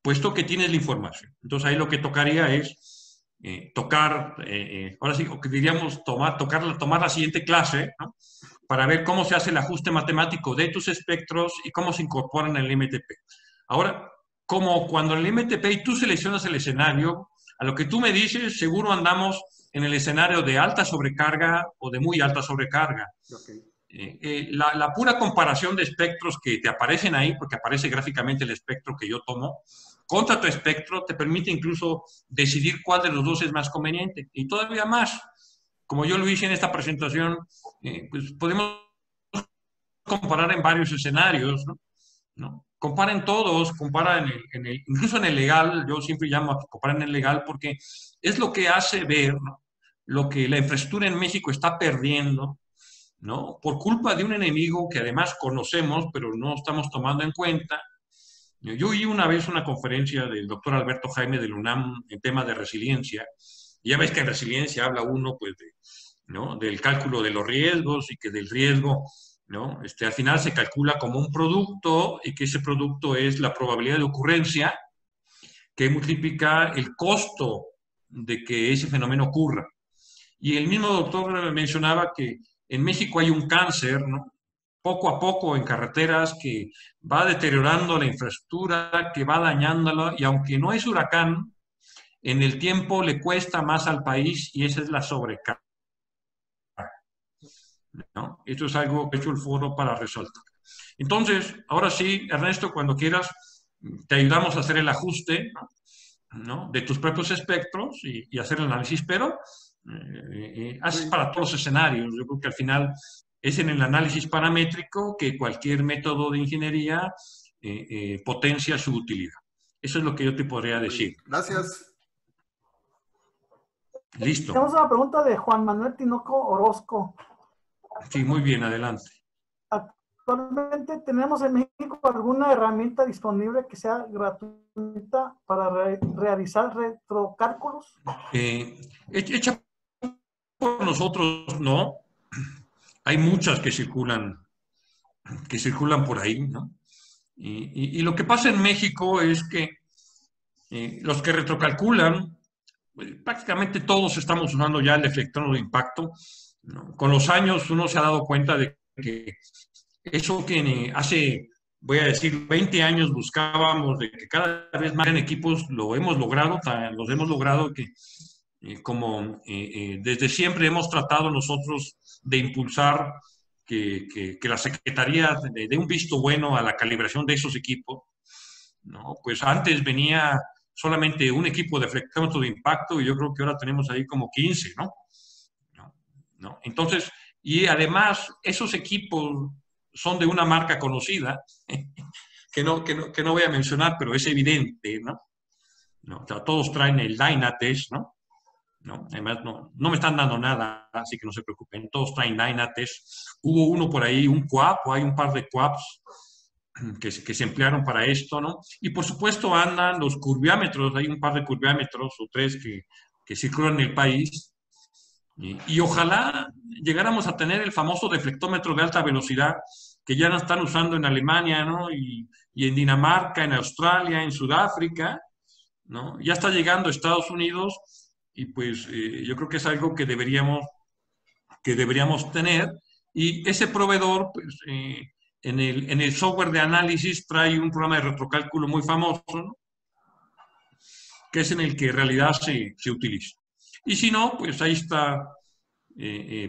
puesto que tienes la información. Entonces ahí lo que tocaría es tocar, ahora sí, o que diríamos tomar la siguiente clase, ¿no?, para ver cómo se hace el ajuste matemático de tus espectros y cómo se incorporan en el MTP. Ahora, como cuando en el MTP y tú seleccionas el escenario, a lo que tú me dices, seguro andamos en el escenario de alta sobrecarga o de muy alta sobrecarga. Okay. La pura comparación de espectros que te aparecen ahí, porque aparece gráficamente el espectro que yo tomo, contra tu espectro, te permite incluso decidir cuál de los dos es más conveniente. Y todavía más, como yo lo hice en esta presentación, pues podemos comparar en varios escenarios, ¿no? Comparen todos, compara incluso en el legal, yo siempre llamo a que comparen en el legal porque es lo que hace ver, ¿no?, lo que la infraestructura en México está perdiendo, ¿no?, por culpa de un enemigo que además conocemos, pero no estamos tomando en cuenta. Yo oí una vez una conferencia del doctor Alberto Jaime del UNAM en tema de resiliencia, y ya ves que en resiliencia habla uno, pues, ¿no?, del cálculo de los riesgos, y que del riesgo, ¿no?, al final se calcula como un producto, y que ese producto es la probabilidad de ocurrencia que multiplica el costo de que ese fenómeno ocurra. Y el mismo doctor mencionaba que en México hay un cáncer, ¿no?, poco a poco en carreteras, que va deteriorando la infraestructura, que va dañándola, y aunque no es huracán, en el tiempo le cuesta más al país, y esa es la sobrecarga, ¿no? Esto es algo que he hecho el foro para resaltar. Entonces, ahora sí, Ernesto, cuando quieras, te ayudamos a hacer el ajuste, ¿no? De tus propios espectros y hacer el análisis, pero haces para todos los escenarios. Yo creo que al final es en el análisis paramétrico que cualquier método de ingeniería potencia su utilidad. Eso es lo que yo te podría decir. Gracias. Listo. Tenemos una pregunta de Juan Manuel Tinoco Orozco. Sí, muy bien, adelante. Actualmente, ¿tenemos en México alguna herramienta disponible que sea gratuita para realizar retrocálculos? Hecha por nosotros, no. Hay muchas que circulan por ahí, ¿no? Y lo que pasa en México es que los que retrocalculan, prácticamente todos estamos usando ya el deflectrómetro de impacto, ¿no? Con los años uno se ha dado cuenta de que eso que hace, voy a decir, 20 años buscábamos, de que cada vez más en equipos los hemos logrado que como desde siempre hemos tratado nosotros de impulsar que la Secretaría dé un visto bueno a la calibración de esos equipos, ¿no? Pues antes venía solamente un equipo de deflectómetro de impacto y yo creo que ahora tenemos ahí como 15, ¿no? ¿No? Entonces, y además esos equipos son de una marca conocida, que no voy a mencionar, pero es evidente, ¿no? O sea, todos traen el Dynatest, ¿no? Además, no me están dando nada, así que no se preocupen, todos traen Dynatest. Hubo uno por ahí, un QAP, o hay un par de QAPs que se emplearon para esto, ¿no? Y por supuesto andan los curviámetros, hay un par de curviámetros o tres que circulan en el país, y ojalá llegáramos a tener el famoso deflectómetro de alta velocidad que ya no están usando en Alemania, ¿no? Y en Dinamarca, en Australia, en Sudáfrica, ¿no? Ya está llegando a Estados Unidos y pues yo creo que es algo que deberíamos tener, y ese proveedor, pues, en el software de análisis trae un programa de retrocálculo muy famoso, ¿no? Que es en el que en realidad se utiliza. Y si no, pues ahí está,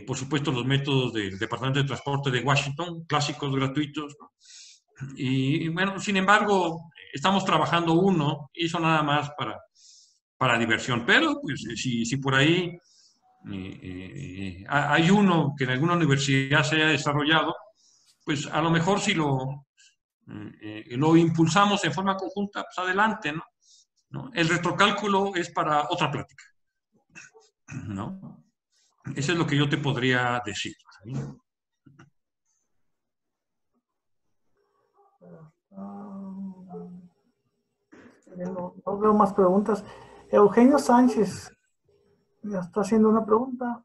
por supuesto, los métodos del Departamento de Transporte de Washington, clásicos gratuitos, ¿no? Y bueno, sin embargo, estamos trabajando uno, y eso nada más para diversión. Pero pues, si por ahí hay uno que en alguna universidad se haya desarrollado, pues a lo mejor si lo impulsamos en forma conjunta, pues adelante, ¿no? El retrocálculo es para otra plática, ¿no? Eso es lo que yo te podría decir. No veo más preguntas. Eugenio Sánchez ya está haciendo una pregunta.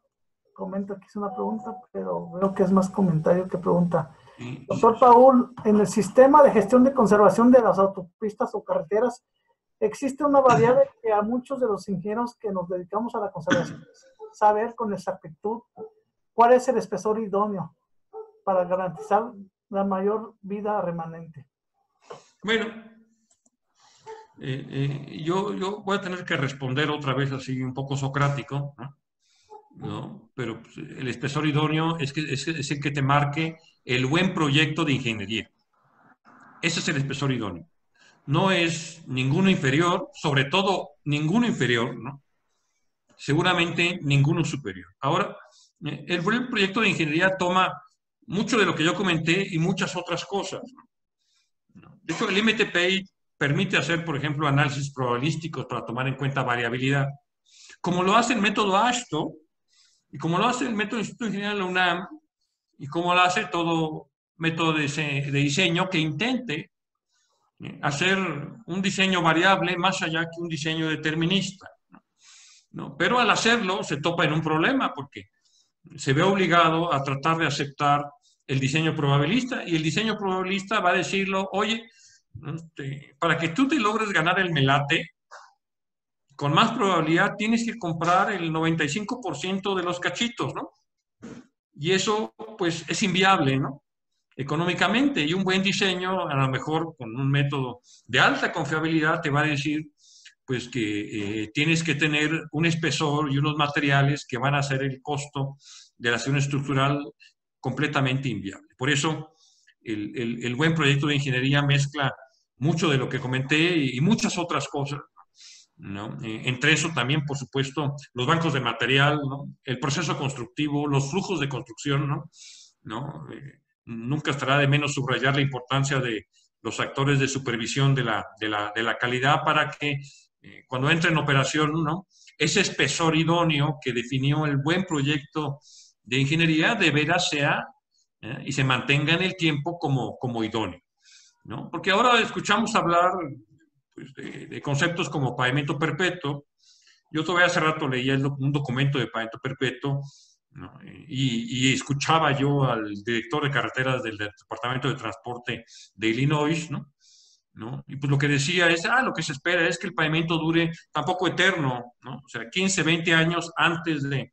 Comenta que es una pregunta, pero veo que es más comentario que pregunta. Doctor Paul, en el sistema de gestión de conservación de las autopistas o carreteras, existe una variable que a muchos de los ingenieros que nos dedicamos a la conservación saber con exactitud cuál es el espesor idóneo para garantizar la mayor vida remanente. Bueno, yo voy a tener que responder otra vez así un poco socrático, ¿no? Pero pues, el espesor idóneo es el que te marque el buen proyecto de ingeniería. Ese es el espesor idóneo. No es ninguno inferior, sobre todo ninguno inferior, ¿no? Seguramente ninguno superior. Ahora, el buen proyecto de ingeniería toma mucho de lo que yo comenté y muchas otras cosas, ¿no? De hecho, el MTPI permite hacer, por ejemplo, análisis probabilísticos para tomar en cuenta variabilidad, como lo hace el método AASHTO, y como lo hace el método Instituto de Ingeniería de la UNAM, y como lo hace todo método de diseño que intente hacer un diseño variable más allá que un diseño determinista, ¿no? Pero al hacerlo se topa en un problema porque se ve obligado a tratar de aceptar el diseño probabilista, y el diseño probabilista va a decirlo, oye, para que tú te logres ganar el melate, con más probabilidad tienes que comprar el 95% de los cachitos, ¿no? Y eso, pues, es inviable, ¿no? Económicamente, y un buen diseño, a lo mejor con un método de alta confiabilidad, te va a decir, pues, que tienes que tener un espesor y unos materiales que van a hacer el costo de la acción estructural completamente inviable. Por eso, el buen proyecto de ingeniería mezcla mucho de lo que comenté y muchas otras cosas, ¿no? Entre eso también, por supuesto, los bancos de material, ¿no? El proceso constructivo, los flujos de construcción, ¿no? Nunca estará de menos subrayar la importancia de los actores de supervisión de la calidad para que cuando entre en operación, ¿no? Ese espesor idóneo que definió el buen proyecto de ingeniería de veras sea y se mantenga en el tiempo como idóneo, ¿no? Porque ahora escuchamos hablar pues, de conceptos como pavimento perpetuo. Yo todavía hace rato leía un documento de pavimento perpetuo, ¿no? Y escuchaba yo al director de carreteras del Departamento de Transporte de Illinois, ¿no? Y pues lo que decía es, lo que se espera es que el pavimento dure tampoco eterno, ¿no? O sea, 15, 20 años antes de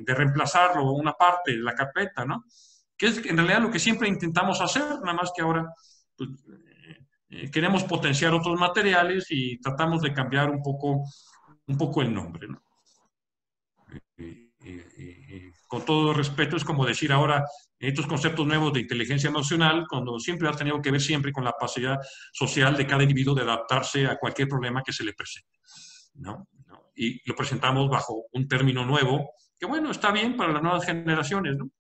reemplazarlo, una parte de la carpeta, ¿no? Que es en realidad lo que siempre intentamos hacer, nada más que ahora pues, queremos potenciar otros materiales y tratamos de cambiar un poco el nombre, ¿no? Con todo respeto, es como decir ahora estos conceptos nuevos de inteligencia emocional, cuando siempre ha tenido que ver siempre con la capacidad social de cada individuo de adaptarse a cualquier problema que se le presente, ¿no? Y lo presentamos bajo un término nuevo, que bueno, está bien para las nuevas generaciones, ¿no?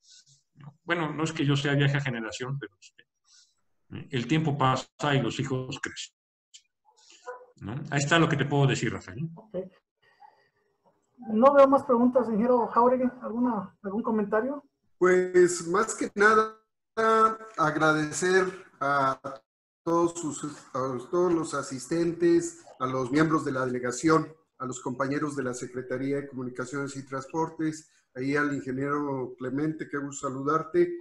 Bueno, no es que yo sea vieja generación, pero el tiempo pasa y los hijos crecen, ¿no? Ahí está lo que te puedo decir, Rafael. Okay. No veo más preguntas, ingeniero Jáuregui. ¿Algún comentario? Pues más que nada agradecer a todos los asistentes, a los miembros de la delegación, a los compañeros de la Secretaría de Comunicaciones y Transportes, ahí al ingeniero Clemente, qué gusto saludarte,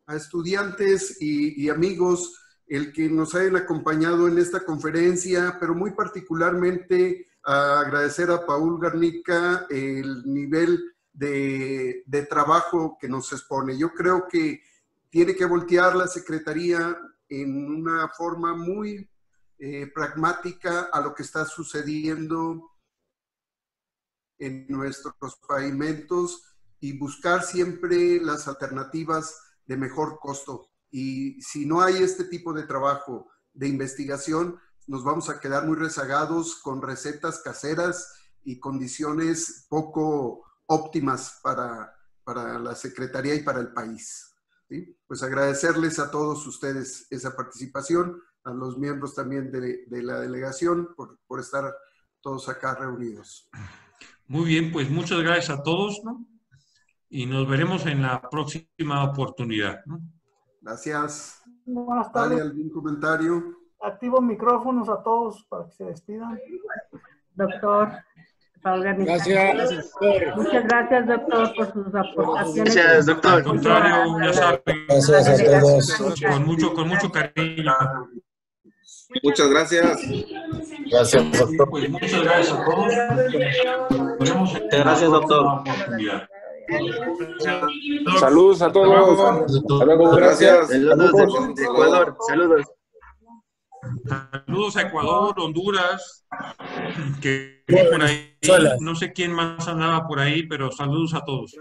a estudiantes y amigos, el que nos hayan acompañado en esta conferencia, pero muy particularmente a agradecer a Paul Garnica el nivel de trabajo que nos expone. Yo creo que tiene que voltear la Secretaría en una forma muy pragmática a lo que está sucediendo en nuestros pavimentos y buscar siempre las alternativas de mejor costo. Y si no hay este tipo de trabajo de investigación, nos vamos a quedar muy rezagados con recetas caseras y condiciones poco óptimas para la Secretaría y para el país, ¿sí? Pues agradecerles a todos ustedes esa participación, a los miembros también de la delegación por estar todos acá reunidos. Muy bien, pues muchas gracias a todos, ¿no? Y nos veremos en la próxima oportunidad, ¿no? Gracias. Buenas tardes. ¿Hay algún comentario? Activo micrófonos a todos para que se despidan. Doctor Paul Garnica. Gracias, doctor. Muchas gracias, doctor, por sus aportaciones. Gracias, doctor. Al contrario, ya saben. Gracias a todos. Con mucho cariño. Muchas gracias. Gracias, doctor. Pues muchas gracias a todos. Gracias, doctor. Saludos a todos. Hasta luego, gracias. Saludos de Ecuador. Saludos. Saludos a Ecuador, Honduras, que por ahí, no sé quién más andaba por ahí, pero saludos a todos.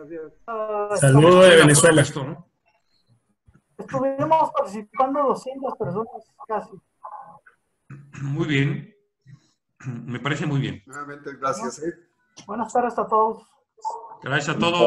Saludos de Venezuela. ¿No? Estuvimos participando 200 personas casi. Muy bien, me parece muy bien. Nuevamente, gracias. Buenas tardes a todos. Gracias a todos.